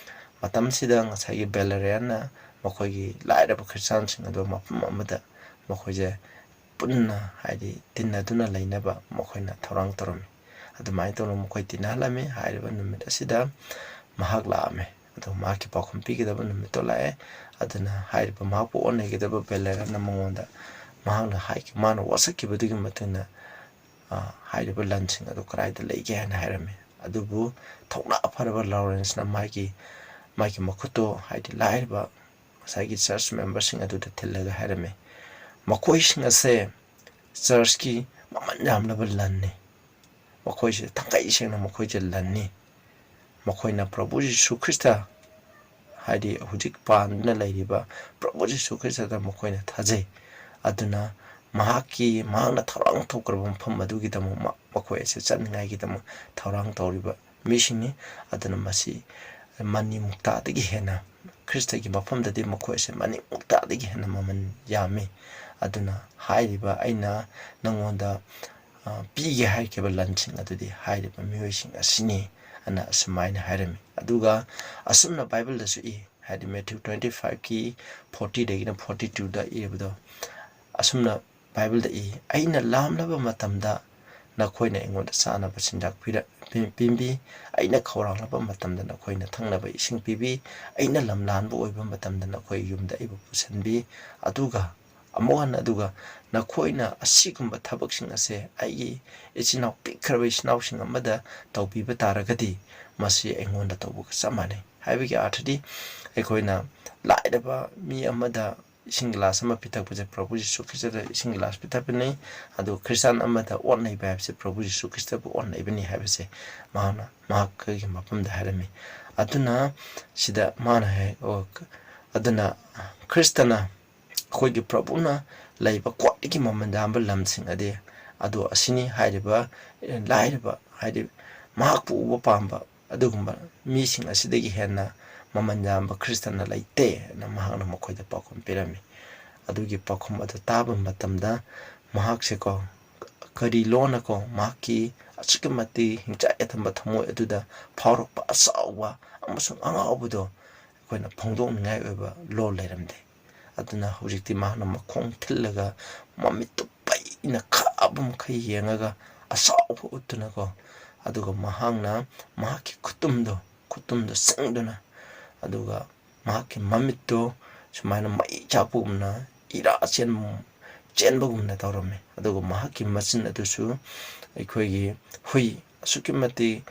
ꯃꯇꯝꯁꯤꯗ ꯉꯁꯥꯏꯒꯤ ꯚꯦꯂꯦꯔꯤꯌꯥꯟꯅ ꯃꯈꯣꯏꯒꯤ ꯂꯥꯏꯔꯕ ꯈ꯭ꯔꯤꯁꯇꯥꯟꯁꯤꯡ ꯑꯗꯨ ꯃꯐꯝ ꯑꯃꯗ ꯃꯈꯣꯏꯁꯦ ꯄꯨꯟꯅ ꯍꯥꯏꯗꯤ ꯇꯤꯟꯅꯗꯨꯅ ꯂꯩꯅꯕ ꯃꯈꯣꯏꯅ ꯊꯧꯔꯥꯡ ꯇꯧꯔꯝꯃꯤ ꯑꯗꯨꯃꯥꯏꯅ ꯇꯧꯅ ꯃꯈꯣꯏ ꯇꯤꯟꯅꯍꯜꯂꯝꯃꯤ ꯍꯥꯏꯔꯤꯕ ꯅꯨꯃꯤꯠ ꯑꯁꯤꯗ ꯃꯍꯥꯛ ꯂꯥꯛꯑꯝꯃꯤ ꯑꯗꯨ ꯃꯍꯥꯛꯀꯤ ꯄꯥꯎꯈꯨꯝ ꯄꯤꯒꯗꯕ ꯅꯨꯃꯤꯠꯇꯣ ꯂꯥꯛꯑꯦ ꯑꯗꯨꯅ ꯍꯥꯏꯔꯤꯕ ꯃꯍꯥꯛꯄꯨ ꯑꯣꯟꯅꯒꯗꯕ ꯚꯦꯂꯦꯔꯤꯌꯥꯟꯅ ꯃꯍꯥꯛꯅ ꯃꯥꯅ ꯋꯥꯁꯛꯈꯤꯕꯗꯨꯒꯤ ꯃꯇꯨꯡꯗ ꯍꯥꯏꯔꯤꯕ ꯂꯟꯁꯤꯡ ꯑꯗꯨ ꯀꯗꯥꯏꯗ ꯂꯩꯒꯦ ꯍꯥꯏꯅ ꯍꯥꯏꯔꯝꯃꯤ ꯑꯗꯨꯕꯨ ꯊꯧꯅꯥ ꯐꯔꯕ ꯂꯥꯎꯔꯦꯟꯁꯅ ꯃꯥꯒꯤ ꯃꯈꯨꯠꯇꯣ ꯍꯥꯏꯗꯤ ꯂꯥꯏꯔꯕ ꯉꯁꯥꯏꯒꯤ ꯆꯔꯆ ꯃꯦꯝꯕꯔꯁꯤꯡ ꯑꯗꯨꯗ ꯊꯤꯜꯂꯒ ꯍꯥꯏꯔꯝꯃꯤ ꯃꯈꯣꯏꯁꯤꯡ ꯑꯁꯦ ꯆꯔꯆꯀꯤ ꯃꯃꯜ ꯌꯥꯝꯂꯕ ꯂꯟꯅꯤ ꯃꯈꯣꯏꯁꯦ ꯊꯥꯡꯀꯩ ꯁꯦꯡꯅ ꯃꯈꯣꯏꯁꯦ ꯂꯟꯅꯤ ꯃꯈꯣꯏꯅ ꯄ꯭ꯔꯚꯨ ꯖꯤꯁꯨ ꯈ꯭ꯔꯤꯁꯇ ꯍꯥꯏꯗꯤ ꯍꯧꯖꯤꯛ ꯄꯥꯟꯗꯨꯅ ꯂꯩꯔꯤꯕ ꯄ꯭ꯔꯚꯨ ꯖꯤꯁꯨ ꯈ꯭ꯔꯤꯁꯇꯗ ꯃꯈꯣꯏꯅ ꯊꯥꯖꯩ ꯑꯗꯨꯅ ꯃꯍꯥꯛꯅ ꯊꯧꯔꯥꯡ ꯇꯧꯈ꯭ꯔꯕ ꯃꯐꯝ ꯑꯗꯨꯒꯤꯗꯃꯛ ꯃꯈꯣꯏ ꯑꯁꯦ ꯆꯠꯅꯤꯡꯉꯥꯏꯒꯤꯗꯃꯛ ꯊꯧꯔꯥꯡ ꯇꯧꯔꯤꯕ ꯃꯤꯁꯤꯡꯅꯤ ꯑꯗꯨꯅ ꯃꯁꯤ ꯃꯅꯤ ꯃꯨꯛꯇꯥꯗꯒꯤ ꯍꯦꯟꯅ ꯈ꯭ꯔꯤꯁꯇꯒꯤ ꯃꯐꯝꯗꯗꯤ ꯃꯈꯣꯏ ꯑꯁꯦ ꯃꯅꯤ ꯃꯨꯛꯇꯥꯗꯒꯤ ꯍꯦꯟꯅ ꯃꯃꯜ ꯌꯥꯝꯃꯤ ꯑꯗꯨꯅ ꯍꯥꯏꯔꯤꯕ ꯑꯩꯅ ꯅꯉꯣꯟꯗ ꯄꯤꯒꯦ ꯍꯥꯏꯈꯤꯕ ꯂꯟꯁꯤꯡ ꯑꯗꯨꯗꯤ ꯍꯥꯏꯔꯤꯕ ꯃꯤꯑꯣꯏꯁꯤꯡ ꯑꯁꯤꯅꯤ ꯑꯅ ꯑꯁꯨꯃꯥꯏꯅ ꯍꯥꯏꯔꯝꯃꯤ ꯑꯗꯨꯒ ꯑꯁꯨꯝꯅ ꯕꯥꯏꯕꯜꯗꯁꯨ ꯏ ꯍꯥꯏꯗꯤ Matthew 25ꯀꯤ 40ꯗꯒꯤꯅ 42ꯗ ꯏꯔꯤꯕꯗꯣ ꯑꯁꯨꯝꯅ ꯕꯥꯏꯕꯜꯗ ꯏ ꯑꯩꯅ ꯂꯥꯝꯂꯕ ꯃꯇꯝꯗ ꯅꯈꯣꯏꯅ ꯑꯩꯉꯣꯟꯗ ꯆꯥꯅꯕ ꯆꯤꯟꯖꯥꯛ ꯄꯤꯕꯤ ꯑꯩꯅ ꯈꯧꯔꯥꯡꯂꯕ ꯃꯇꯝꯗ ꯅꯈꯣꯏꯅ ꯊꯛꯅꯕ ꯏꯁꯤꯡ ꯄꯤꯕꯤ ꯑꯩꯅ ꯂꯝꯂꯥꯟꯕ ꯑꯣꯏꯕ ꯃꯇꯝꯗ ꯅꯈꯣꯏ ꯌꯨꯝꯗ ꯑꯩꯕꯨ ꯄꯨꯁꯤꯟꯕꯤ ꯑꯗꯨꯒ ꯑꯃꯨꯛ ꯍꯟꯅ ꯑꯗꯨꯒ ꯅꯈꯣꯏꯅ ꯑꯁꯤꯒꯨꯝꯕ ꯊꯕꯛꯁꯤꯡ ꯑꯁꯦ ꯑꯩꯒꯤ ꯏꯆꯤꯟ ꯏꯅꯥꯎ ꯄꯤꯛꯈ꯭ꯔꯕ ꯏꯆꯤꯟ ꯏꯅꯥꯎꯁꯤꯡ ꯑꯃꯗ ꯇꯧꯕꯤꯕ ꯇꯥꯔꯒꯗꯤ ꯃꯁꯤ ꯑꯩꯉꯣꯟꯗ ꯇꯧꯕꯒ ꯆꯞ ꯃꯥꯟꯅꯩ ꯍꯥꯏꯕꯒꯤ ꯑꯥꯔꯊꯗꯤ ꯑꯩꯈꯣꯏꯅ ꯂꯥꯏꯔꯕ ꯃꯤ ꯑꯃꯗ ꯏꯁꯤꯡ ꯒꯤꯂꯥꯁ ꯑꯃ ꯄꯤꯊꯛꯄꯁꯦ ꯄ꯭ꯔꯚꯨ ꯖꯤꯁꯨ ꯈ꯭ꯔꯤꯁꯇꯗ ꯏꯁꯤꯡ ꯒꯤꯂꯥꯁ ꯄꯤꯊꯛꯄꯅꯤ ꯑꯗꯨꯒ ꯈ꯭ꯔꯤꯁꯇꯥꯟ ꯑꯃꯗ ꯑꯣꯠ ꯅꯩꯕ ꯍꯥꯏꯕꯁꯦ ꯄ꯭ꯔꯚꯨ ꯖꯤꯁꯨ ꯈ꯭ꯔꯤꯁꯇꯕꯨ ꯑꯣꯠ ꯅꯩꯕꯅꯤ ꯍꯥꯏꯕꯁꯦ ꯃꯍꯥꯛꯅ ꯃꯍꯥꯛꯀꯤ ꯃꯐꯝꯗ ꯍꯥꯏꯔꯝꯃꯤ ꯑꯗꯨꯅ ꯁꯤꯗ ꯃꯥꯅ ꯑꯗꯨꯅ ꯈ꯭ꯔꯤꯁꯇꯅ ꯑꯩꯈꯣꯏꯒꯤ ꯄ꯭ꯔꯚꯨꯅ ꯂꯩꯕ ꯈ꯭ꯋꯥꯏꯗꯒꯤ ꯃꯃꯜ ꯌꯥꯝꯕ ꯂꯝꯁꯤꯡ ꯑꯗꯣ ꯑꯁꯤꯅꯤ ꯍꯥꯏꯔꯤꯕ ꯂꯥꯏꯔꯕ ꯍꯥꯏꯗꯤ ꯃꯍꯥꯛꯄꯨ ꯎꯕ ꯄꯥꯝꯕ ꯑꯗꯨꯒꯨꯝꯕ ꯃꯤꯁꯤꯡ ꯑꯁꯤꯗꯒꯤ ꯍꯦꯟꯅ ꯃꯃꯜ ꯌꯥꯝꯕ ꯈ꯭ꯔꯤꯁꯇꯟꯅ ꯂꯩꯇꯦꯅ ꯃꯍꯥꯛꯅ ꯃꯈꯣꯏꯗ ꯄꯥꯎꯈꯨꯝ ꯄꯤꯔꯝꯃꯤ ꯑꯗꯨꯒꯤ ꯄꯥꯎꯈꯨꯝ ꯑꯗꯨ ꯇꯥꯕ ꯃꯇꯝꯗ ꯃꯍꯥꯛꯁꯦꯀꯣ ꯀꯔꯤ ꯂꯣꯟꯅꯀꯣ ꯃꯍꯥꯛꯀꯤ ꯑꯁꯨꯛꯀꯤ ꯃꯇꯤꯛ ꯍꯤꯡꯆꯥꯏ ꯌꯥꯏꯊꯝꯕ ꯊꯃꯣꯏ ꯑꯗꯨꯗ ꯐꯥꯎꯔꯛꯄ ꯑꯆꯥꯎꯕ ꯑꯃꯁꯨꯡ ꯑꯉꯥꯎꯕꯗꯣ ꯑꯩꯈꯣꯏꯅ ꯐꯣꯡꯗꯣꯛꯅꯤꯡꯉꯥꯏ ꯑꯣꯏꯕ ꯂꯣꯟ ꯂꯩꯔꯝꯗꯦ ꯑꯗꯨꯅ ꯍꯧꯖꯤꯛꯇꯤ ꯃꯍꯥꯛꯅ ꯃꯈꯣꯡ ꯊꯤꯜꯂꯒ ꯃꯃꯤꯠꯇꯨ ꯄꯩꯅ ꯈꯥꯕ ꯃꯈꯩ ꯌꯦꯡꯉꯒ ꯑꯁꯥꯎꯕ ꯎꯠꯇꯨꯅꯀꯣ ꯑꯗꯨꯒ ꯃꯍꯥꯛꯅ ꯃꯍꯥꯛꯀꯤ ꯈꯨꯇꯨꯝꯗꯣ ꯆꯪꯗꯨꯅ ꯑꯗꯨꯒ ꯃꯍꯥꯛꯀꯤ ꯃꯃꯤꯠꯇꯨ ꯁꯨꯃꯥꯏꯅ ꯃꯩ ꯆꯥꯛꯄꯒꯨꯝꯅ ꯏꯔꯥ ꯆꯦꯟꯕꯒꯨꯝꯅ ꯇꯧꯔꯝꯃꯤ ꯑꯗꯨꯒ ꯃꯍꯥꯛꯀꯤ ꯃꯆꯤꯟ ꯑꯗꯨꯁꯨ ꯑꯩꯈꯣꯏꯒꯤ ꯍꯨꯏ ꯑꯁꯨꯛꯀꯤ ꯃꯇꯤꯛ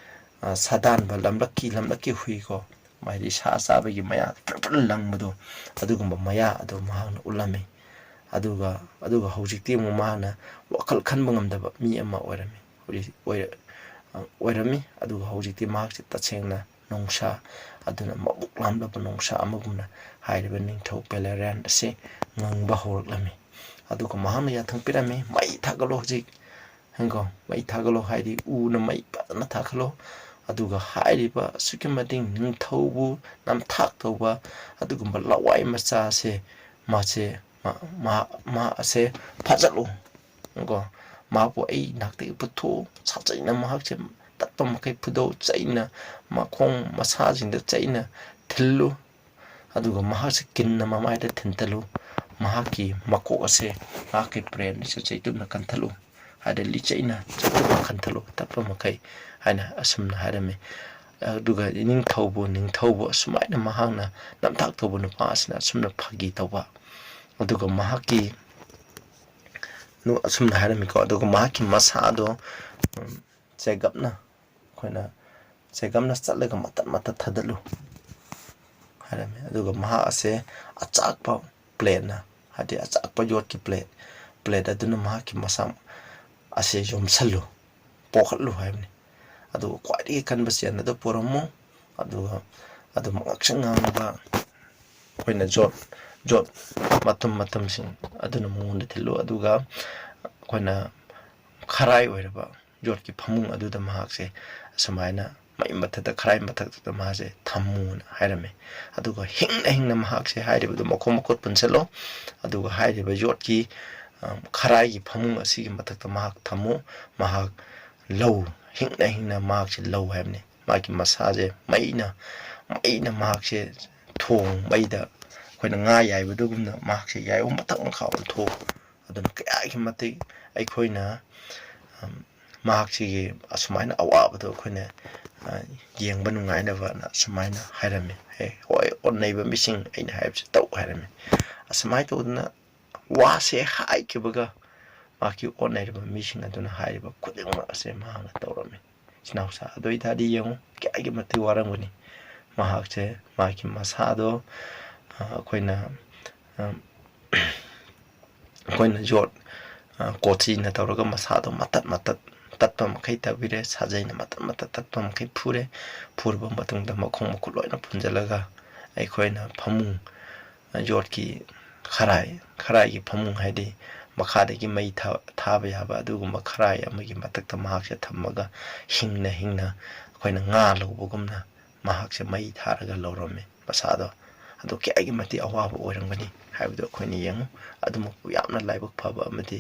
ꯁꯥꯗꯥꯟꯕ ꯂꯝꯂꯛꯀꯤ ꯍꯨꯏꯀꯣ ꯍꯥꯏꯗꯤ ꯁꯥ ꯆꯥꯕꯒꯤ ꯃꯌꯥ ꯐ꯭ꯔ ꯂꯪꯕꯗꯣ ꯑꯗꯨꯒꯨꯝꯕ ꯃꯌꯥ ꯑꯗꯨ ꯃꯍꯥꯛꯅ ꯎꯠꯂꯝꯃꯤ ꯑꯗꯨꯒ ꯍꯧꯖꯤꯛꯇꯤ ꯑꯃꯨꯛ ꯃꯍꯥꯛꯅ ꯋꯥꯈꯜ ꯈꯟꯕ ꯉꯝꯗꯕ ꯃꯤ ꯑꯃ ꯑꯣꯏꯔꯝꯃꯤ ꯑꯗꯨꯒ ꯍꯧꯖꯤꯛꯇꯤ ꯃꯍꯥꯛꯁꯤ ꯇꯁꯦꯡꯅ ꯅꯣꯡꯁꯥ ꯑꯗꯨꯅ ꯃꯕꯨꯛ ꯂꯥꯝꯂꯕ ꯅꯣꯡꯁꯥ ꯑꯃꯒꯨꯝꯅ ꯍꯥꯏꯔꯤꯕ ꯅꯤꯡꯊꯧ ꯄꯦꯂꯥꯔꯤꯌꯥꯟ ꯑꯁꯤ ꯉꯪꯕ ꯍꯧꯔꯛꯂꯝꯃꯤ ꯑꯗꯨꯒ ꯃꯍꯥꯛꯅ ꯌꯥꯊꯪ ꯄꯤꯔꯝꯃꯤ ꯃꯩ ꯊꯥꯒꯠꯂꯣ ꯍꯧꯖꯤꯛ ꯍꯪꯀꯣ ꯃꯩ ꯊꯥꯒꯠꯂꯣ ꯍꯥꯏꯗꯤ ꯎꯅ ꯃꯩ ꯐꯖꯅ ꯊꯥꯒꯠꯂꯣ ꯑꯗꯨꯒ ꯍꯥꯏꯔꯤꯕ ꯑꯁꯨꯛꯀꯤ ꯃꯇꯤꯛ ꯅꯤꯡꯊꯧꯕꯨ ꯅꯝꯊꯥꯛ ꯇꯧꯕ ꯑꯗꯨꯒꯨꯝꯕ ꯂꯋꯥꯏ ꯃꯆꯥ ꯑꯁꯦ ꯃꯥ ꯑꯁꯦ ꯐꯥꯖꯠꯂꯨ ꯀꯣ ꯃꯍꯥꯛꯄꯨ ꯑꯩ ꯅꯥꯛꯇꯒꯤ ꯄꯨꯊꯣꯛꯎ ꯁꯥꯖꯩꯅ ꯃꯍꯥꯛꯁꯦ ꯇꯠꯄ ꯃꯈꯩ ꯐꯨꯗꯧ ꯆꯩꯅ ꯃꯈꯣꯡ ꯃꯁꯥꯁꯤꯡꯗ ꯆꯩꯅ ꯊꯤꯜꯂꯨ ꯑꯗꯨꯒ ꯃꯍꯥꯛꯁꯦ ꯀꯤꯟꯅ ꯃꯃꯥꯏꯗ ꯊꯤꯟꯇꯠꯂꯨ ꯃꯍꯥꯛꯀꯤ ꯃꯀꯣꯛ ꯑꯁꯦ ꯃꯍꯥꯛꯀꯤ ꯕ꯭ꯔꯦꯟꯁꯦ ꯆꯩꯇꯨꯞꯅ ꯀꯟꯊꯠꯂꯨ ꯍꯥꯏꯗꯤ ꯂꯤꯆꯩꯅ ꯆꯩꯇꯨꯞꯅ ꯀꯟꯊꯠꯂꯨ ꯇꯠꯄ ꯃꯈꯩ ꯍꯥꯏꯅ ꯑꯁꯨꯝꯅ ꯍꯥꯏꯔꯝꯃꯤ ꯑꯗꯨꯒ ꯅꯤꯡꯊꯧꯕꯨ ꯑꯁꯨꯃꯥꯏꯅ ꯃꯍꯥꯛꯅ ꯅꯝꯊꯥꯛ ꯇꯧꯕ ꯅꯨꯄꯥ ꯑꯁꯤꯅ ꯑꯁꯨꯝꯅ ꯐꯥꯒꯤ ꯇꯧꯕ ꯑꯗꯨꯒ ꯃꯍꯥꯛꯀꯤ ꯑꯁꯨꯝꯅ ꯍꯥꯏꯔꯝꯃꯤꯀꯣ ꯑꯗꯨꯒ ꯃꯍꯥꯛꯀꯤ ꯃꯁꯥꯗꯣ ꯆꯦꯒꯞꯅ ꯆꯠꯂꯒ ꯃꯇꯠ ꯊꯥꯗꯠꯂꯨ ꯍꯥꯏꯔꯝꯃꯤ ꯑꯗꯨꯒ ꯃꯍꯥꯛ ꯑꯁꯦ ꯑꯆꯥꯛꯄ ꯄ꯭ꯂꯦꯠꯅ ꯍꯥꯏꯗꯤ ꯑꯆꯥꯛꯄ ꯌꯣꯠꯀꯤ ꯄ꯭ꯂꯦꯠ ꯑꯗꯨꯅ ꯃꯍꯥꯛꯀꯤ ꯃꯁꯥ ꯑꯁꯦ ꯌꯣꯝꯁꯜꯂꯨ ꯄꯣꯈꯠꯂꯨ ꯍꯥꯏꯕꯅꯤ ꯑꯗꯨꯒ ꯈ꯭ꯋꯥꯏꯗꯒꯤ ꯀꯟꯕ ꯆꯦꯟ ꯑꯗꯨ ꯄꯨꯔꯝꯃꯨ ꯑꯗꯨꯒ ꯑꯗꯨꯝ ꯉꯛꯁꯪ ꯉꯥꯡꯕ ꯑꯩꯈꯣꯏꯅ ꯖꯣꯠ ꯃꯇꯨꯝꯁꯤꯡ ꯑꯗꯨꯅ ꯃꯉꯣꯟꯗ ꯊꯤꯜꯂꯨ ꯑꯗꯨꯒ ꯑꯩꯈꯣꯏꯅ ꯈꯔꯥꯏ ꯑꯣꯏꯔꯕ ꯌꯣꯠꯀꯤ ꯐꯃꯨꯡ ꯑꯗꯨꯗ ꯃꯍꯥꯛꯁꯦ ꯑꯁꯨꯃꯥꯏꯅ ꯃꯩ ꯃꯊꯛꯇ ꯈꯔꯥꯏ ꯃꯊꯛꯇꯨꯗ ꯃꯍꯥꯛꯁꯦ ꯊꯝꯃꯨꯅ ꯍꯥꯏꯔꯝꯃꯤ ꯑꯗꯨꯒ ꯍꯤꯡꯅ ꯃꯍꯥꯛꯁꯦ ꯍꯥꯏꯔꯤꯕꯗꯨ ꯃꯈꯣꯡ ꯄꯨꯟꯁꯤꯜꯂꯣ ꯑꯗꯨꯒ ꯍꯥꯏꯔꯤꯕ ꯌꯣꯠꯀꯤ ꯈꯔꯥꯏꯒꯤ ꯐꯃꯨꯡ ꯑꯁꯤꯒꯤ ꯃꯊꯛꯇ ꯃꯍꯥꯛ ꯊꯝꯃꯨ ꯃꯍꯥꯛ ꯂꯧ ꯍꯤꯡꯅ ꯃꯍꯥꯛꯁꯦ ꯂꯧ ꯍꯥꯏꯕꯅꯤ ꯃꯥꯒꯤ ꯃꯁꯥꯁꯦ ꯃꯩꯅ ꯃꯍꯥꯛꯁꯦ ꯃꯩꯗ ꯑꯩꯈꯣꯏꯅ ꯉꯥ ꯌꯥꯏꯕꯗꯨꯒꯨꯝꯅ ꯃꯍꯥꯛꯁꯦ ꯌꯥꯏꯌꯣ ꯃꯊꯛ ꯃꯈꯥ ꯑꯣꯟꯊꯣꯛ ꯑꯗꯨꯅ ꯀꯌꯥꯒꯤ ꯃꯇꯤꯛ ꯑꯩꯈꯣꯏꯅ ꯃꯍꯥꯛꯁꯤꯒꯤ ꯑꯁꯨꯃꯥꯏꯅ ꯑꯋꯥꯕꯗꯣ ꯑꯩꯈꯣꯏꯅ ꯌꯦꯡꯕ ꯅꯨꯡꯉꯥꯏꯅꯕꯅ ꯑꯁꯨꯃꯥꯏꯅ ꯍꯥꯏꯔꯝꯃꯤ ꯍꯣꯏ ꯑꯣꯠꯅꯩꯕ ꯃꯤꯁꯤꯡ ꯑꯩꯅ ꯍꯥꯏꯕꯁꯦ ꯇꯧ ꯍꯥꯏꯔꯝꯃꯤ ꯑꯁꯨꯃꯥꯏꯅ ꯇꯧꯗꯅ ꯋꯥꯁꯦ ꯍꯥꯏꯈꯤꯕꯒ ꯃꯍꯥꯛꯀꯤ ꯑꯣꯠꯅꯔꯤꯕ ꯃꯤꯁꯤꯡ ꯑꯗꯨꯅ ꯍꯥꯏꯔꯤꯕ ꯈꯨꯗꯤꯡꯃꯛ ꯑꯁꯦ ꯃꯍꯥꯛꯅ ꯇꯧꯔꯝꯃꯤ ꯏꯆꯤꯟꯅꯥꯎꯁꯥ ꯑꯗꯨ ꯑꯣꯏꯇꯥꯔꯗꯤ ꯌꯦꯡꯉꯨ ꯀꯌꯥꯒꯤ ꯃꯇꯤꯛ ꯋꯥꯔꯝꯒꯅꯤ ꯃꯍꯥꯛꯁꯦ ꯃꯥꯒꯤ ꯃꯁꯥꯗꯣ ꯑꯩꯈꯣꯏꯅ ꯌꯣꯠ ꯀꯣꯆꯤꯅ ꯇꯧꯔꯒ ꯃꯁꯥꯗꯣ ꯃꯇꯠ ꯇꯠꯄ ꯃꯈꯩ ꯇꯧꯕꯤꯔꯦ ꯁꯥꯖꯩꯅ ꯃꯇꯠ ꯇꯠꯄ ꯃꯈꯩ ꯐꯨꯔꯕ ꯃꯇꯨꯡꯗ ꯃꯈꯣꯡ ꯃꯈꯨꯠ ꯂꯣꯏꯅ ꯄꯨꯟꯁꯤꯜꯂꯒ ꯑꯩꯈꯣꯏꯅ ꯐꯃꯨꯡ ꯌꯣꯠꯀꯤ ꯈꯔꯥꯏꯒꯤ ꯐꯃꯨꯡ ꯍꯥꯏꯗꯤ ꯃꯈꯥꯗꯒꯤ ꯃꯩ ꯊꯥꯕ ꯌꯥꯕ ꯑꯗꯨꯒꯨꯝꯕ ꯈꯔꯥꯏ ꯑꯃꯒꯤ ꯃꯊꯛꯇ ꯃꯍꯥꯛꯁꯦ ꯊꯝꯃꯒ ꯍꯤꯡꯅ ꯑꯩꯈꯣꯏꯅ ꯉꯥ ꯂꯧꯕꯒꯨꯝꯅ ꯃꯍꯥꯛꯁꯦ ꯃꯩ ꯊꯥꯔꯒ ꯂꯧꯔꯝꯃꯤ ꯃꯁꯥꯗꯣ ꯑꯗꯨ ꯀꯌꯥꯒꯤ ꯃꯇꯤꯛ ꯑꯋꯥꯕ ꯑꯣꯏꯔꯝꯒꯅꯤ ꯍꯥꯏꯕꯗꯨ ꯑꯩꯈꯣꯏꯅ ꯌꯦꯡꯉꯨ ꯑꯗꯨꯃꯛꯄꯨ ꯌꯥꯝꯅ ꯂꯥꯏꯕꯛ ꯐꯕ ꯑꯃꯗꯤ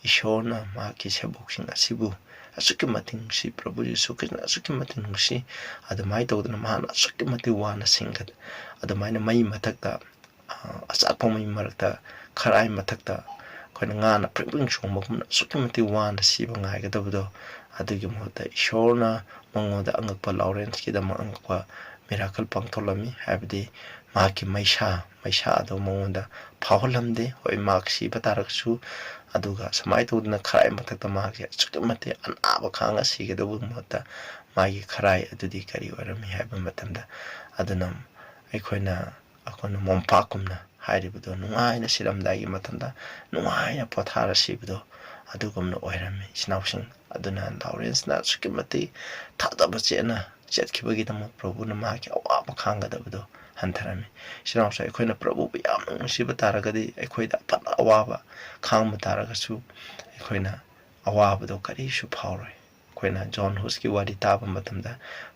ꯏꯁꯣꯔꯅ ꯃꯍꯥꯛꯀꯤ ꯁꯦꯕꯣꯛꯁꯤꯡ ꯑꯁꯤꯕꯨ ꯑꯁꯨꯛꯀꯤ ꯃꯇꯤꯛ ꯅꯨꯡꯁꯤ ꯄ꯭ꯔꯚꯨ ꯌꯤꯁꯨ ꯈ꯭ꯔꯤꯁꯅ ꯑꯁꯨꯛꯀꯤ ꯃꯇꯤꯛ ꯅꯨꯡꯁꯤ ꯑꯗꯨꯃꯥꯏꯅ ꯇꯧꯗꯅ ꯃꯍꯥꯛꯅ ꯑꯁꯨꯛꯀꯤ ꯃꯇꯤꯛ ꯋꯥꯅ ꯑꯗꯨꯃꯥꯏꯅ ꯃꯩ ꯃꯊꯛꯇ ꯑꯆꯥꯛꯄ ꯃꯩ ꯃꯔꯛꯇ ꯈꯔꯥꯏ ꯃꯊꯛꯇ ꯑꯩꯈꯣꯏꯅ ꯉꯥꯅ ꯄ꯭ꯔꯤꯡ ꯄ꯭ꯔꯤꯡ ꯆꯣꯡꯕꯒꯨꯝꯅ ꯑꯁꯨꯛꯀꯤ ꯃꯇꯤꯛ ꯋꯥꯅ ꯁꯤꯕ ꯉꯥꯏꯒꯗꯕꯗꯣ ꯑꯗꯨꯒꯤ ꯃꯍꯨꯠꯇ ꯏꯁꯣꯔꯅ ꯃꯉꯣꯟꯗ ꯑꯉꯛꯄ ꯂꯥꯎꯔꯦꯟꯁꯀꯤꯗꯃꯛ ꯑꯉꯛꯄ ꯃꯤꯔꯥꯀꯜ ꯄꯥꯡꯊꯣꯛꯂꯝꯃꯤ ꯍꯥꯏꯕꯗꯤ ꯃꯍꯥꯛꯀꯤ ꯃꯩꯁꯥ ꯑꯗꯨ ꯃꯉꯣꯟꯗ ꯐꯥꯎꯍꯜꯂꯝꯗꯦ ꯍꯣꯏ ꯃꯍꯥꯛ ꯁꯤꯕ ꯇꯥꯔꯒꯁꯨ ꯑꯗꯨꯒ ꯁꯨꯃꯥꯏꯅ ꯇꯧꯗꯅ ꯈꯔꯥꯏ ꯃꯊꯛꯇ ꯃꯍꯥꯛꯁꯦ ꯑꯁꯨꯛꯀꯤ ꯃꯇꯤꯛ ꯑꯅꯥꯕ ꯈꯥꯡꯉ ꯁꯤꯒꯗꯧꯕꯒꯤ ꯃꯍꯨꯠꯇ ꯃꯥꯒꯤ ꯈꯔꯥꯏ ꯑꯗꯨꯗꯤ ꯀꯔꯤ ꯑꯣꯏꯔꯝꯃꯤ ꯍꯥꯏꯕ ꯃꯇꯝꯗ ꯑꯗꯨꯅ ꯑꯩꯈꯣꯏꯅ ꯃꯣꯝꯄꯥꯛꯀꯨꯝꯅ ꯍꯥꯏꯔꯤꯕꯗꯣ ꯅꯨꯡꯉꯥꯏꯅ ꯁꯤꯔꯝꯗꯥꯏꯒꯤ ꯃꯇꯝꯗ ꯅꯨꯡꯉꯥꯏꯅ ꯄꯣꯊꯥꯔ ꯁꯤꯕꯗꯣ ꯑꯗꯨꯒꯨꯝꯅ ꯑꯣꯏꯔꯝꯃꯤ ꯏꯆꯤꯟꯅꯥꯎꯁꯤꯡ ꯑꯗꯨꯅ ꯂꯥꯎꯔꯦꯟꯁꯅ ꯑꯁꯨꯛꯀꯤ ꯃꯇꯤꯛ ꯊꯥꯖꯕ ꯆꯦꯠꯈꯤꯕꯒꯤꯗꯃꯛ ꯄ꯭ꯔꯚꯨꯅ ꯃꯍꯥꯛꯀꯤ ꯑꯋꯥꯕ ꯈꯥꯡꯒꯗꯕꯗꯣ ꯍꯟꯊꯔꯝꯃꯤ ꯏꯆꯤꯟꯅꯥꯎꯁꯦ ꯑꯩꯈꯣꯏꯅ ꯄ꯭ꯔꯚꯨꯕꯨ ꯌꯥꯝꯅ ꯅꯨꯡꯁꯤꯕ ꯇꯥꯔꯒꯗꯤ ꯑꯩꯈꯣꯏꯗ ꯑꯐꯕ ꯑꯋꯥꯕ ꯈꯥꯡꯕ ꯇꯥꯔꯒꯁꯨ ꯑꯩꯈꯣꯏꯅ ꯑꯋꯥꯕꯗꯣ ꯀꯔꯤꯁꯨ ꯐꯥꯎꯔꯣꯏ ꯑꯩꯈꯣꯏꯅ ꯖꯣꯟ ꯍꯨꯁꯀꯤ ꯋꯥꯔꯤ ꯇꯥꯕ ꯃꯇꯝꯗ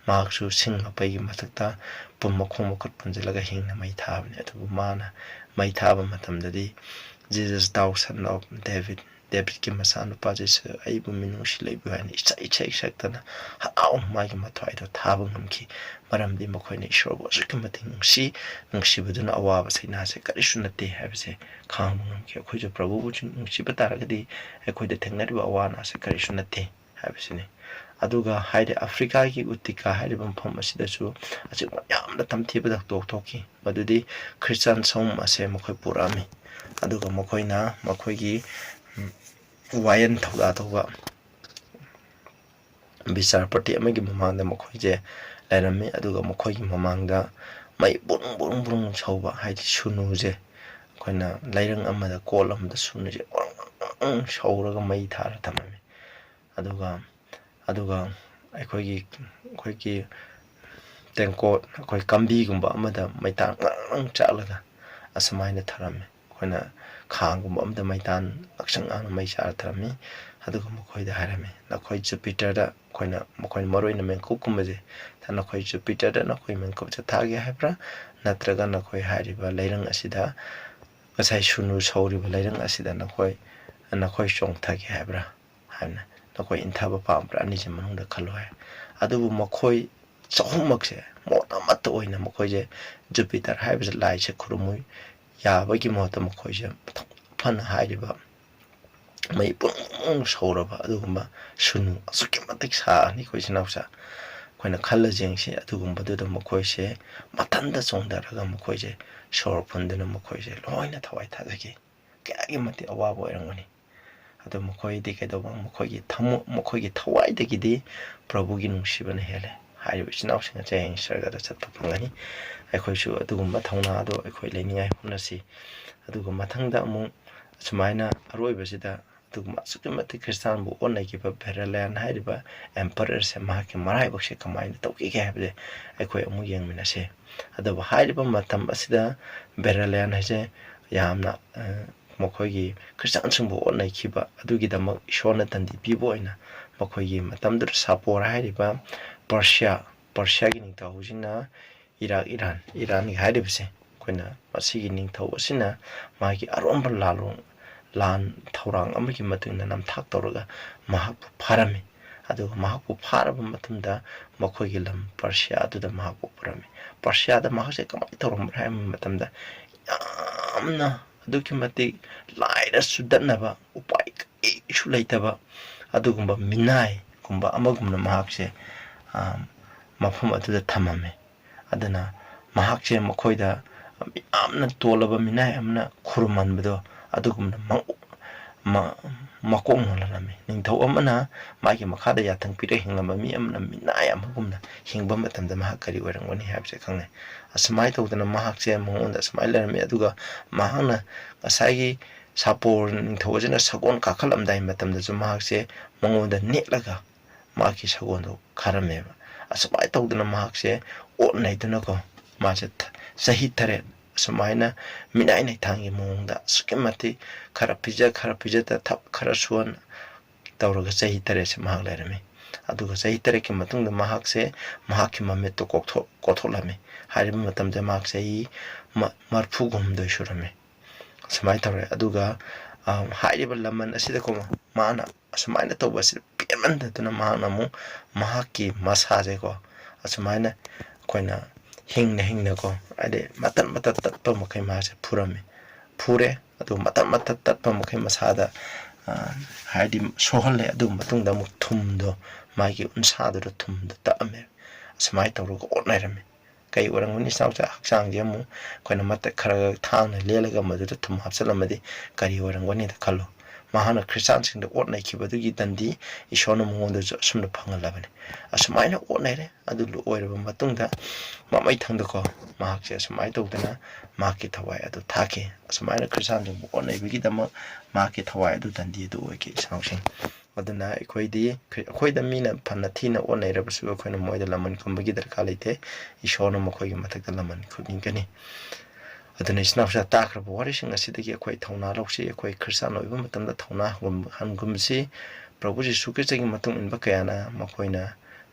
ꯃꯍꯥꯛꯁꯨ ꯁꯤꯡ ꯃꯄꯩꯒꯤ ꯃꯊꯛꯇ ꯃꯈꯣꯡ ꯃꯈꯨꯠ ꯄꯨꯟꯁꯤꯜꯂꯒ ꯍꯤꯡꯅ ꯃꯩ ꯊꯥꯕꯅꯤ ꯑꯗꯨꯕꯨ ꯃꯥꯅ ꯃꯩ ꯊꯥꯕ ꯃꯇꯝꯗꯗꯤ ꯖꯤꯖꯁ ꯗꯥꯎ ꯁꯟ ꯑꯣꯐ ꯗꯦꯕꯤꯠꯀꯤ ꯃꯆꯥꯅꯨꯄꯥ ꯖꯤꯁꯨ ꯑꯩꯕꯨ ꯃꯤꯅꯨꯡꯁꯤ ꯂꯩꯕꯤꯌꯨ ꯍꯥꯏꯅ ꯏꯁꯩ ꯁꯛꯇꯅ ꯍꯔꯥꯎꯅ ꯃꯥꯒꯤ ꯃꯊ꯭ꯋꯥꯏꯗꯣ ꯊꯥꯕ ꯉꯝꯈꯤ ꯃꯔꯝꯗꯤ ꯃꯈꯣꯏꯅ ꯏꯁꯣꯔꯕꯨ ꯑꯁꯨꯛꯀꯤ ꯃꯇꯤꯛ ꯅꯨꯡꯁꯤꯕꯗꯨꯅ ꯑꯋꯥꯕ ꯆꯩꯅꯥꯁꯦ ꯀꯔꯤꯁꯨ ꯅꯠꯇꯦ ꯍꯥꯏꯕꯁꯦ ꯈꯪꯕ ꯉꯝꯈꯤ ꯑꯩꯈꯣꯏꯁꯨ ꯄ꯭ꯔꯚꯨꯕꯨ ꯅꯨꯡꯁꯤꯕ ꯇꯥꯔꯒꯗꯤ ꯑꯩꯈꯣꯏꯗ ꯊꯦꯡꯅꯔꯤꯕ ꯑꯋꯥ ꯑꯅꯥꯁꯦ ꯀꯔꯤꯁꯨ ꯅꯠꯇꯦ ꯍꯥꯏꯕꯁꯤꯅꯤ ꯑꯗꯨꯒ ꯍꯥꯏꯗꯤ ꯑꯐ꯭ꯔꯤꯀꯥꯒꯤ ꯎꯇꯤꯀꯥ ꯍꯥꯏꯔꯤꯕ ꯃꯐꯝ ꯑꯁꯤꯗꯁꯨ ꯑꯁꯤꯒꯨꯝꯕ ꯌꯥꯝꯅ ꯇꯝꯊꯤꯕ ꯊꯧꯗꯣꯛ ꯊꯣꯛꯈꯤ ꯃꯗꯨꯗꯤ ꯈ꯭ꯔꯤꯁꯇꯥꯟ ꯁꯣꯝ ꯑꯁꯦ ꯃꯈꯣꯏ ꯄꯨꯔꯛꯑꯝꯃꯤ ꯑꯗꯨꯒ ꯃꯈꯣꯏꯅ ꯃꯈꯣꯏꯒꯤ ꯋꯥꯌꯦꯜ ꯊꯧꯗꯥ ꯇꯧꯕ ꯕꯤꯆꯥꯔ ꯄꯥꯔꯇꯤ ꯑꯃꯒꯤ ꯃꯃꯥꯡꯗ ꯃꯈꯣꯏꯁꯦ ꯂꯩꯔꯝꯃꯤ ꯑꯗꯨꯒ ꯃꯈꯣꯏꯒꯤ ꯃꯃꯥꯡꯗ ꯃꯩ ꯕꯨꯔꯨꯡ ꯕꯨꯔꯨꯡ ꯕꯨꯔꯨꯡ ꯁꯧꯕ ꯍꯥꯏꯗꯤ ꯁꯨꯅꯨꯁꯦ ꯑꯩꯈꯣꯏꯅ ꯂꯩꯔꯪ ꯑꯃꯗ ꯀꯣꯜ ꯑꯃꯗ ꯁꯨꯅꯨꯁꯦ ꯁꯧꯔꯒ ꯃꯩ ꯊꯥꯔ ꯊꯝꯃꯝꯃꯤ ꯑꯗꯨꯒ ꯑꯩꯈꯣꯏꯒꯤ ꯇꯦꯡꯀꯣꯠ ꯑꯩꯈꯣꯏ ꯀꯝꯕꯤꯒꯨꯝꯕ ꯑꯃꯗ ꯃꯩꯇꯥꯟ ꯉꯥꯡ ꯆꯥꯛꯂꯒ ꯑꯁꯨꯃꯥꯏꯅ ꯊꯔꯝꯃꯤ ꯑꯩꯈꯣꯏꯅ ꯈꯥꯡꯒꯨꯝꯕ ꯑꯃꯗ ꯃꯩꯇꯥꯟ ꯉꯥꯡꯁꯪ ꯉꯥꯡꯅ ꯃꯩ ꯆꯥꯔ ꯊꯔꯝꯃꯤ ꯑꯗꯨꯒ ꯃꯈꯣꯏꯗ ꯍꯥꯏꯔꯝꯃꯤ ꯅꯈꯣꯏ ꯖꯨꯄꯤꯇꯔꯗ ꯃꯈꯣꯏꯅ ꯃꯔꯨ ꯑꯣꯏꯅ ꯃꯦꯟꯀꯨꯞꯀꯨꯝꯕꯁꯦ ꯅꯈꯣꯏ ꯖꯨꯄꯤꯇꯔꯗ ꯅꯈꯣꯏ ꯃꯦꯟꯀꯨꯞꯁꯦ ꯊꯥꯒꯦ ꯍꯥꯏꯕ꯭ꯔꯥ ꯅꯠꯇ꯭ꯔꯒ ꯅꯈꯣꯏ ꯍꯥꯏꯔꯤꯕ ꯂꯩꯔꯪ ꯑꯁꯤꯗ ꯉꯁꯥꯏ ꯁꯨꯅꯨ ꯁꯧꯔꯤꯕ ꯂꯩꯔꯪ ꯑꯁꯤꯗ ꯅꯈꯣꯏ ꯆꯣꯡꯊꯒꯦ ꯍꯥꯏꯕ꯭ꯔꯥ ꯍꯥꯏꯅ ꯅꯈꯣꯏ ꯏꯟꯊꯕ ꯄꯥꯝꯕ꯭ꯔꯥ ꯑꯅꯤꯁꯤ ꯃꯅꯨꯡꯗ ꯈꯜꯂꯨ ꯍꯥꯏ ꯑꯗꯨꯕꯨ ꯃꯈꯣꯏ ꯆꯍꯨꯝꯃꯛꯁꯦ ꯃꯣꯠ ꯑꯃꯠꯇ ꯑꯣꯏꯅ ꯃꯈꯣꯏꯁꯦ ꯖꯨꯄꯤꯇꯔ ꯍꯥꯏꯕꯁꯦ ꯂꯥꯏꯁꯦ ꯈꯨꯔꯨꯝꯃꯨ ꯌꯥꯕꯒꯤ ꯃꯍꯨꯠꯇ ꯃꯈꯣꯏꯁꯦ ꯐꯅ ꯍꯥꯏꯔꯤꯕ ꯃꯩ ꯄꯨꯡ ꯁꯧꯔꯕ ꯑꯗꯨꯒꯨꯝꯕ ꯁꯨꯅꯨ ꯑꯁꯨꯛꯀꯤ ꯃꯇꯤꯛ ꯁꯥꯅꯤ ꯑꯩꯈꯣꯏ ꯏꯆꯤꯟꯅꯥꯎꯁꯦ ꯑꯩꯈꯣꯏꯅ ꯈꯜꯂ ꯌꯦꯡꯁꯤ ꯑꯗꯨꯒꯨꯝꯕꯗꯨꯗ ꯃꯈꯣꯏꯁꯦ ꯃꯊꯟꯇ ꯆꯣꯡꯊꯔꯒ ꯃꯈꯣꯏꯁꯦ ꯁꯣꯔ ꯐꯨꯟꯗꯨꯅ ꯃꯈꯣꯏꯁꯦ ꯂꯣꯏꯅ ꯊꯋꯥꯏ ꯊꯥꯖꯈꯤ ꯀꯌꯥꯒꯤ ꯃꯇꯤꯛ ꯑꯋꯥꯕ ꯑꯣꯏꯔꯝꯒꯅꯤ ꯑꯗꯨ ꯃꯈꯣꯏꯗꯤ ꯀꯩꯗꯧꯕ ꯃꯈꯣꯏꯒꯤ ꯊꯋꯥꯏꯗꯒꯤꯗꯤ ꯄ꯭ꯔꯚꯨꯒꯤ ꯅꯨꯡꯁꯤꯕꯅ ꯍꯦꯜꯂꯦ ꯍꯥꯏꯔꯤꯕ ꯏꯆꯤꯟꯅꯥꯎꯁꯤꯡ ꯑꯁꯦ ꯍꯌꯦꯡ ꯁꯔꯒꯗ ꯆꯠꯄ ꯐꯪꯒꯅꯤ ꯑꯩꯈꯣꯏꯁꯨ ꯑꯗꯨꯒꯨꯝꯕ ꯊꯧꯅꯥ ꯑꯗꯣ ꯑꯩꯈꯣꯏ ꯂꯩꯅꯤꯡꯉꯥꯏ ꯍꯣꯠꯅꯁꯤ ꯑꯗꯨꯒ ꯃꯊꯪꯗ ꯑꯃꯨꯛ ꯑꯁꯨꯃꯥꯏꯅ ꯑꯔꯣꯏꯕꯁꯤꯗ ꯑꯗꯨꯒꯨꯝꯕ ꯑꯁꯨꯛꯀꯤ ꯃꯇꯤꯛ ꯈ꯭ꯔꯤꯁꯇꯥꯟꯕꯨ ꯑꯣꯟꯅꯈꯤꯕ ꯚꯦꯔꯦꯂꯤꯌꯥꯟ ꯍꯥꯏꯔꯤꯕ ꯑꯦꯝꯄꯔꯔꯁꯦ ꯃꯍꯥꯛꯀꯤ ꯃꯔꯥꯏꯕꯛꯁꯦ ꯀꯃꯥꯏꯅ ꯇꯧꯈꯤꯒꯦ ꯍꯥꯏꯕꯁꯦ ꯑꯩꯈꯣꯏ ꯑꯃꯨꯛ ꯌꯦꯡꯃꯤꯟꯅꯁꯤ ꯑꯗꯨꯕꯨ ꯍꯥꯏꯔꯤꯕ ꯃꯇꯝ ꯑꯁꯤꯗ ꯚꯦꯔꯦꯂꯤꯌꯥꯟ ꯍꯥꯏꯁꯦ ꯌꯥꯝꯅ ꯃꯈꯣꯏꯒꯤ ꯈ꯭ꯔꯤꯁꯇꯥꯟꯁꯤꯡꯕꯨ ꯑꯣꯠꯅꯈꯤꯕ ꯑꯗꯨꯒꯤꯗꯃꯛ ꯏꯁꯣꯔꯅ ꯗꯟꯗꯤ ꯄꯤꯕ ꯑꯣꯏꯅ ꯃꯈꯣꯏꯒꯤ ꯃꯇꯝꯗꯨꯗ ꯁꯥꯄꯣꯔ ꯍꯥꯏꯔꯤꯕ ꯄꯔꯁꯤꯌꯥꯒꯤ ꯅꯤꯡꯊꯧꯁꯤꯡꯅ ꯏꯔꯥꯟꯒꯤ ꯍꯥꯏꯔꯤꯕꯁꯦ ꯑꯩꯈꯣꯏꯅ ꯃꯁꯤꯒꯤ ꯅꯤꯡꯊꯧ ꯑꯁꯤꯅ ꯃꯥꯒꯤ ꯑꯔꯣꯟꯕ ꯂꯥꯟ ꯊꯧꯔꯥꯡ ꯑꯃꯒꯤ ꯃꯇꯨꯡꯏꯟꯅ ꯅꯝꯊꯥꯛ ꯇꯧꯔꯒ ꯃꯍꯥꯛꯄꯨ ꯐꯥꯔꯝꯃꯤ ꯑꯗꯨꯒ ꯃꯍꯥꯛꯄꯨ ꯐꯥꯔꯕ ꯃꯇꯨꯡꯗ ꯃꯈꯣꯏꯒꯤ ꯂꯝ ꯄꯔꯁꯤꯌꯥ ꯑꯗꯨꯗ ꯃꯍꯥꯛꯄꯨ ꯄꯨꯔꯝꯃꯤ ꯄꯔꯁꯤꯌꯥꯗ ꯃꯍꯥꯛꯁꯦ ꯀꯃꯥꯏꯅ ꯇꯧꯔꯝꯕ꯭ꯔꯥ ꯍꯥꯏꯕ ꯃꯇꯝꯗ ꯌꯥꯝꯅ ꯑꯗꯨꯛꯀꯤ ꯃꯇꯤꯛ ꯂꯥꯏꯔ ꯆꯨꯗꯠꯅꯕ ꯎꯄꯥꯏ ꯀꯔꯤꯁꯨ ꯂꯩꯇꯕ ꯑꯗꯨꯒꯨꯝꯕ ꯃꯤꯅꯥꯏꯒꯨꯝꯕ ꯑꯃꯒꯨꯝꯅ ꯃꯍꯥꯛꯁꯦ ꯃꯐꯝ ꯑꯗꯨꯗ ꯊꯝꯃꯝꯃꯤ ꯑꯗꯨꯅ ꯃꯍꯥꯛꯁꯦ ꯃꯈꯣꯏꯗ ꯌꯥꯝꯅ ꯇꯣꯜꯂꯕ ꯃꯤꯅꯥꯏ ꯑꯃꯅ ꯈꯨꯔꯨꯝꯍꯟꯕꯗꯣ ꯑꯗꯨꯒꯨꯝꯅ ꯃꯀꯣꯛꯅꯍꯜꯂꯝꯃꯤ ꯅꯤꯡꯊꯧ ꯑꯃꯅ ꯃꯥꯒꯤ ꯃꯈꯥꯗ ꯌꯥꯊꯪ ꯄꯤꯔꯒ ꯍꯤꯡꯂꯝꯕ ꯃꯤ ꯑꯃꯅ ꯃꯤꯅꯥꯏ ꯑꯃꯒꯨꯝꯅ ꯍꯤꯡꯕ ꯃꯇꯝꯗ ꯃꯍꯥꯛ ꯀꯔꯤ ꯑꯣꯏꯔꯝꯒꯅꯤ ꯍꯥꯏꯕꯁꯦ ꯈꯪꯅꯩ ꯑꯁꯨꯃꯥꯏꯅ ꯇꯧꯗꯅ ꯃꯍꯥꯛꯁꯦ ꯃꯉꯣꯟꯗ ꯑꯁꯨꯃꯥꯏꯅ ꯂꯩꯔꯝꯃꯤ ꯑꯗꯨꯒ ꯃꯍꯥꯛꯅ ꯉꯁꯥꯏꯒꯤ ꯁꯥꯄꯣꯔ ꯅꯤꯡꯊꯧ ꯑꯁꯤꯅ ꯁꯒꯣꯜ ꯀꯥꯈꯠꯂꯝꯗꯥꯏ ꯃꯇꯝꯗꯁꯨ ꯃꯍꯥꯛꯁꯦ ꯃꯉꯣꯟꯗ ꯅꯦꯠꯂꯒ ꯃꯍꯥꯛꯀꯤ ꯁꯒꯣꯜꯗꯣ ꯈꯥꯔꯝꯃꯦꯕ ꯑꯁꯨꯃꯥꯏꯅ ꯇꯧꯗꯅ ꯃꯍꯥꯛꯁꯦ ꯑꯣꯠ ꯅꯩꯗꯨꯅꯀꯣ ꯃꯥꯁꯦ ꯆꯍꯤ 3 ꯑꯁꯨꯃꯥꯏꯅ ꯃꯤꯅꯥꯏ ꯅꯩꯊꯥꯡꯒꯤ ꯃꯑꯣꯡꯗ ꯑꯁꯨꯛꯀꯤ ꯃꯇꯤꯛ ꯈꯔ ꯄꯤꯖꯗ ꯊꯕꯛ ꯈꯔ ꯁꯨꯍꯟ ꯇꯧꯔꯒ ꯆꯍꯤ 3ꯁꯦ ꯃꯍꯥꯛ ꯂꯩꯔꯝꯃꯤ ꯑꯗꯨꯒ ꯆꯍꯤ 3ꯒꯤ ꯃꯇꯨꯡꯗ ꯃꯍꯥꯛꯁꯦ ꯃꯍꯥꯛꯀꯤ ꯃꯃꯤꯠꯇꯨ ꯀꯣꯊꯣꯛꯂꯝꯃꯤ ꯍꯥꯏꯔꯤꯕ ꯃꯇꯝꯗ ꯃꯍꯥꯛ ꯆꯍꯤ 35 ꯁꯨꯔꯝꯃꯤ ꯑꯁꯨꯃꯥꯏꯅ ꯇꯧꯔꯦ ꯑꯗꯨꯒ ꯍꯥꯏꯔꯤꯕ ꯂꯃꯟ ꯑꯁꯤꯗꯀꯣ ꯃꯥꯅ ꯑꯁꯨꯃꯥꯏꯅ ꯇꯧꯕ ꯑꯁꯤ ꯄꯦꯟꯃꯟꯗꯗꯨꯅ ꯃꯍꯥꯛꯅ ꯑꯃꯨꯛ ꯃꯍꯥꯛꯀꯤ ꯃꯁꯥꯁꯦꯀꯣ ꯑꯁꯨꯃꯥꯏꯅ ꯑꯩꯈꯣꯏꯅ ꯍꯤꯡꯅꯀꯣ ꯍꯥꯏꯗꯤ ꯃꯇꯠ ꯇꯠꯄ ꯃꯈꯩ ꯃꯥꯁꯦ ꯐꯨꯔꯦ ꯑꯗꯨꯒ ꯃꯇꯠ ꯇꯠꯄ ꯃꯈꯩ ꯃꯁꯥꯗ ꯍꯥꯏꯗꯤ ꯁꯣꯛꯍꯜꯂꯦ ꯑꯗꯨ ꯃꯇꯨꯡꯗ ꯑꯃꯨꯛ ꯊꯨꯝꯗꯣ ꯃꯥꯒꯤ ꯎꯟꯁꯥꯗꯨꯗ ꯊꯨꯝꯗꯣ ꯇꯛꯑꯝꯃꯦ ꯑꯁꯨꯃꯥꯏꯅ ꯇꯧꯔꯒ ꯑꯣꯠꯅꯔꯝꯃꯤ ꯀꯩ ꯑꯣꯏꯔꯝꯒꯅꯤ ꯏꯆꯥꯎꯆꯥ ꯍꯛꯆꯥꯡꯁꯦ ꯑꯃꯨꯛ ꯑꯩꯈꯣꯏꯅ ꯃꯇꯠ ꯈꯔ ꯊꯥꯡꯅ ꯂꯦꯜꯂꯒ ꯃꯗꯨꯗ ꯊꯨꯝ ꯍꯥꯞꯆꯤꯜꯂꯝꯃꯗꯤ ꯀꯔꯤ ꯑꯣꯏꯔꯝꯒꯅꯤꯗ ꯈꯜꯂꯣ ꯃꯍꯥꯛꯅ ꯈ꯭ꯔꯤꯁꯇꯥꯟꯁꯤꯡꯗ ꯑꯣꯠꯅꯈꯤꯕꯗꯨꯒꯤ ꯗꯟꯗꯤ ꯏꯁꯣꯔꯅ ꯃꯉꯣꯟꯗꯁꯨ ꯑꯁꯨꯝꯅ ꯐꯪꯍꯜꯂꯕꯅꯤ ꯑꯁꯨꯃꯥꯏꯅ ꯑꯣꯠꯅꯔꯦ ꯑꯗꯨ ꯑꯣꯏꯔꯕ ꯃꯇꯨꯡꯗ ꯃꯃꯩꯊꯪꯗꯀꯣ ꯃꯍꯥꯛꯁꯦ ꯑꯁꯨꯃꯥꯏꯅ ꯇꯧꯗꯅ ꯃꯍꯥꯛꯀꯤ ꯊꯋꯥꯏ ꯑꯗꯨ ꯊꯥꯈꯤ ꯑꯁꯨꯃꯥꯏꯅ ꯈ꯭ꯔꯤꯁꯇꯥꯟꯁꯤꯡꯕꯨ ꯑꯣꯠꯅꯕꯒꯤꯗꯃꯛ ꯃꯍꯥꯛꯀꯤ ꯊꯋꯥꯏ ꯑꯗꯨ ꯗꯟꯗꯤ ꯑꯗꯨ ꯑꯣꯏꯈꯤ ꯏꯆꯥꯎꯁꯤꯡ ꯑꯗꯨꯅ ꯑꯩꯈꯣꯏꯗ ꯃꯤꯅ ꯐꯅ ꯊꯤꯅ ꯑꯣꯠꯅꯩꯔꯕꯁꯨ ꯑꯩꯈꯣꯏꯅ ꯃꯣꯏꯗ ꯂꯃꯟ ꯈꯨꯝꯕꯒꯤ ꯗꯔꯀꯥꯔ ꯂꯩꯇꯦ ꯏꯁꯣꯔꯅ ꯃꯈꯣꯏꯒꯤ ꯃꯊꯛꯇ ꯂꯃꯟ ꯈꯨꯝꯕꯤꯒꯅꯤ ꯑꯗꯨꯅ ꯏꯆꯤꯟꯅꯥꯎꯆꯥ ꯇꯥꯈ꯭ꯔꯕ ꯋꯥꯔꯤꯁꯤꯡ ꯑꯁꯤꯗꯒꯤ ꯑꯩꯈꯣꯏ ꯊꯧꯅꯥ ꯂꯧꯁꯤ ꯑꯩꯈꯣꯏ ꯈ꯭ꯔꯤꯁꯇꯥꯟ ꯑꯣꯏꯕ ꯃꯇꯝꯗ ꯊꯧꯅꯥ ꯍꯟꯒꯨꯝꯁꯤ ꯄ꯭ꯔꯚꯨ ꯖꯤꯁꯨ ꯈ꯭ꯔꯤꯁꯇꯒꯤ ꯃꯇꯨꯡ ꯏꯟꯕ ꯀꯌꯥꯅ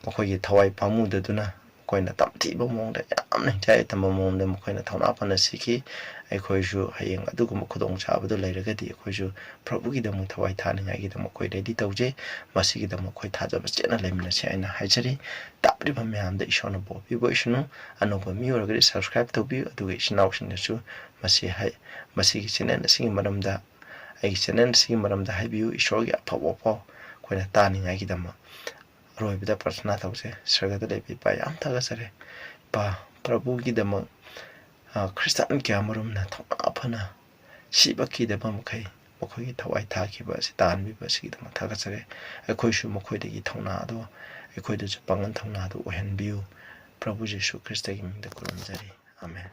ꯃꯈꯣꯏꯒꯤ ꯊꯋꯥꯏ ꯄꯥꯝꯃꯨꯗꯗꯨꯅ ꯃꯈꯣꯏꯅ ꯇꯝꯊꯤꯕ ꯃꯑꯣꯡꯗ ꯌꯥꯝꯅ ꯍꯤꯡꯆꯥꯏꯇꯝꯕ ꯃꯑꯣꯡꯗ ꯃꯈꯣꯏꯅ ꯊꯧꯅꯥ ꯐꯅ ꯁꯤꯈꯤ ꯑꯩꯈꯣꯏꯁꯨ ꯍꯌꯦꯡ ꯑꯗꯨꯒꯨꯝꯕ ꯈꯨꯗꯣꯡꯆꯥꯕꯗꯨ ꯂꯩꯔꯒꯗꯤ ꯑꯩꯈꯣꯏꯁꯨ ꯄ꯭ꯔꯚꯨꯒꯤꯗꯃꯛ ꯊꯋꯥꯏ ꯊꯥꯅꯤꯡꯉꯥꯏꯒꯤꯗꯃꯛ ꯑꯩꯈꯣꯏ ꯔꯦꯗꯤ ꯇꯧꯖꯩ ꯃꯁꯤꯒꯤꯗꯃꯛ ꯑꯩꯈꯣꯏ ꯊꯥꯖꯕ ꯆꯦꯠꯅ ꯂꯩꯃꯤꯟꯅꯁꯤ ꯍꯥꯏꯅ ꯍꯥꯏꯖꯔꯤ ꯇꯥꯛꯂꯤꯕ ꯃꯌꯥꯝꯗ ꯏꯁꯣꯔꯅ ꯕꯣꯔ ꯄꯤꯕ ꯑꯣꯏꯁꯅꯨ ꯑꯅꯧꯕ ꯃꯤ ꯑꯣꯏꯔꯒꯗꯤ ꯁꯕꯁꯀ꯭ꯔꯥꯏꯕ ꯇꯧꯕꯤꯌꯨ ꯑꯗꯨꯒ ꯏꯆꯤꯟꯅꯥꯎꯁꯤꯡꯅꯁꯨ ꯃꯁꯤꯒꯤ ꯆꯦꯅꯦꯜ ꯑꯁꯤꯒꯤ ꯃꯔꯝꯗ ꯑꯩꯒꯤ ꯆꯦꯅꯦꯜ ꯑꯁꯤꯒꯤ ꯃꯔꯝꯗ ꯍꯥꯏꯕꯤꯌꯨ ꯏꯁꯣꯔꯒꯤ ꯑꯐꯕ ꯄꯥꯎ ꯑꯩꯈꯣꯏꯅ ꯇꯥꯅꯤꯡꯉꯥꯏꯒꯤꯗꯃꯛ ꯑꯔꯣꯏꯕꯗ ꯄ꯭ꯔꯊꯅꯥ ꯇꯧꯖꯩ ꯁꯔꯒꯗ ꯂꯩꯕ ꯏꯄꯥ ꯌꯥꯝ ꯊꯥꯒꯠꯆꯔꯦ ꯏꯄꯥ ꯄ꯭ꯔꯚꯨꯒꯤꯗꯃꯛ ꯈ꯭ꯔꯤꯁꯇꯥꯟ ꯀꯌꯥ ꯃꯔꯨꯝꯅ ꯊꯧꯅꯥ ꯐꯅ ꯁꯤꯕ ꯀꯤꯗꯕ ꯃꯈꯩ ꯃꯈꯣꯏꯒꯤ ꯊꯋꯥꯏ ꯊꯥꯈꯤꯕ ꯑꯁꯤ ꯇꯥꯍꯟꯕꯤꯕ ꯑꯁꯤꯒꯤꯗꯃꯛ ꯊꯥꯒꯠꯆꯔꯦ ꯑꯩꯈꯣꯏꯁꯨ ꯃꯈꯣꯏꯗꯒꯤ ꯊꯧꯅꯥ ꯑꯗꯣ ꯑꯩꯈꯣꯏꯗꯁꯨ ꯄꯥꯡꯒꯜ ꯊꯧꯅꯥ ꯑꯗꯨ ꯑꯣꯏꯍꯟꯕꯤꯌꯨ ꯄ꯭ꯔꯚꯨ ꯖꯤꯁꯨ ꯈ꯭ꯔꯤꯁꯇꯒꯤ ꯃꯤꯡꯗ ꯈꯨꯔꯨꯝꯖꯔꯤ ꯑꯥꯃꯦꯟ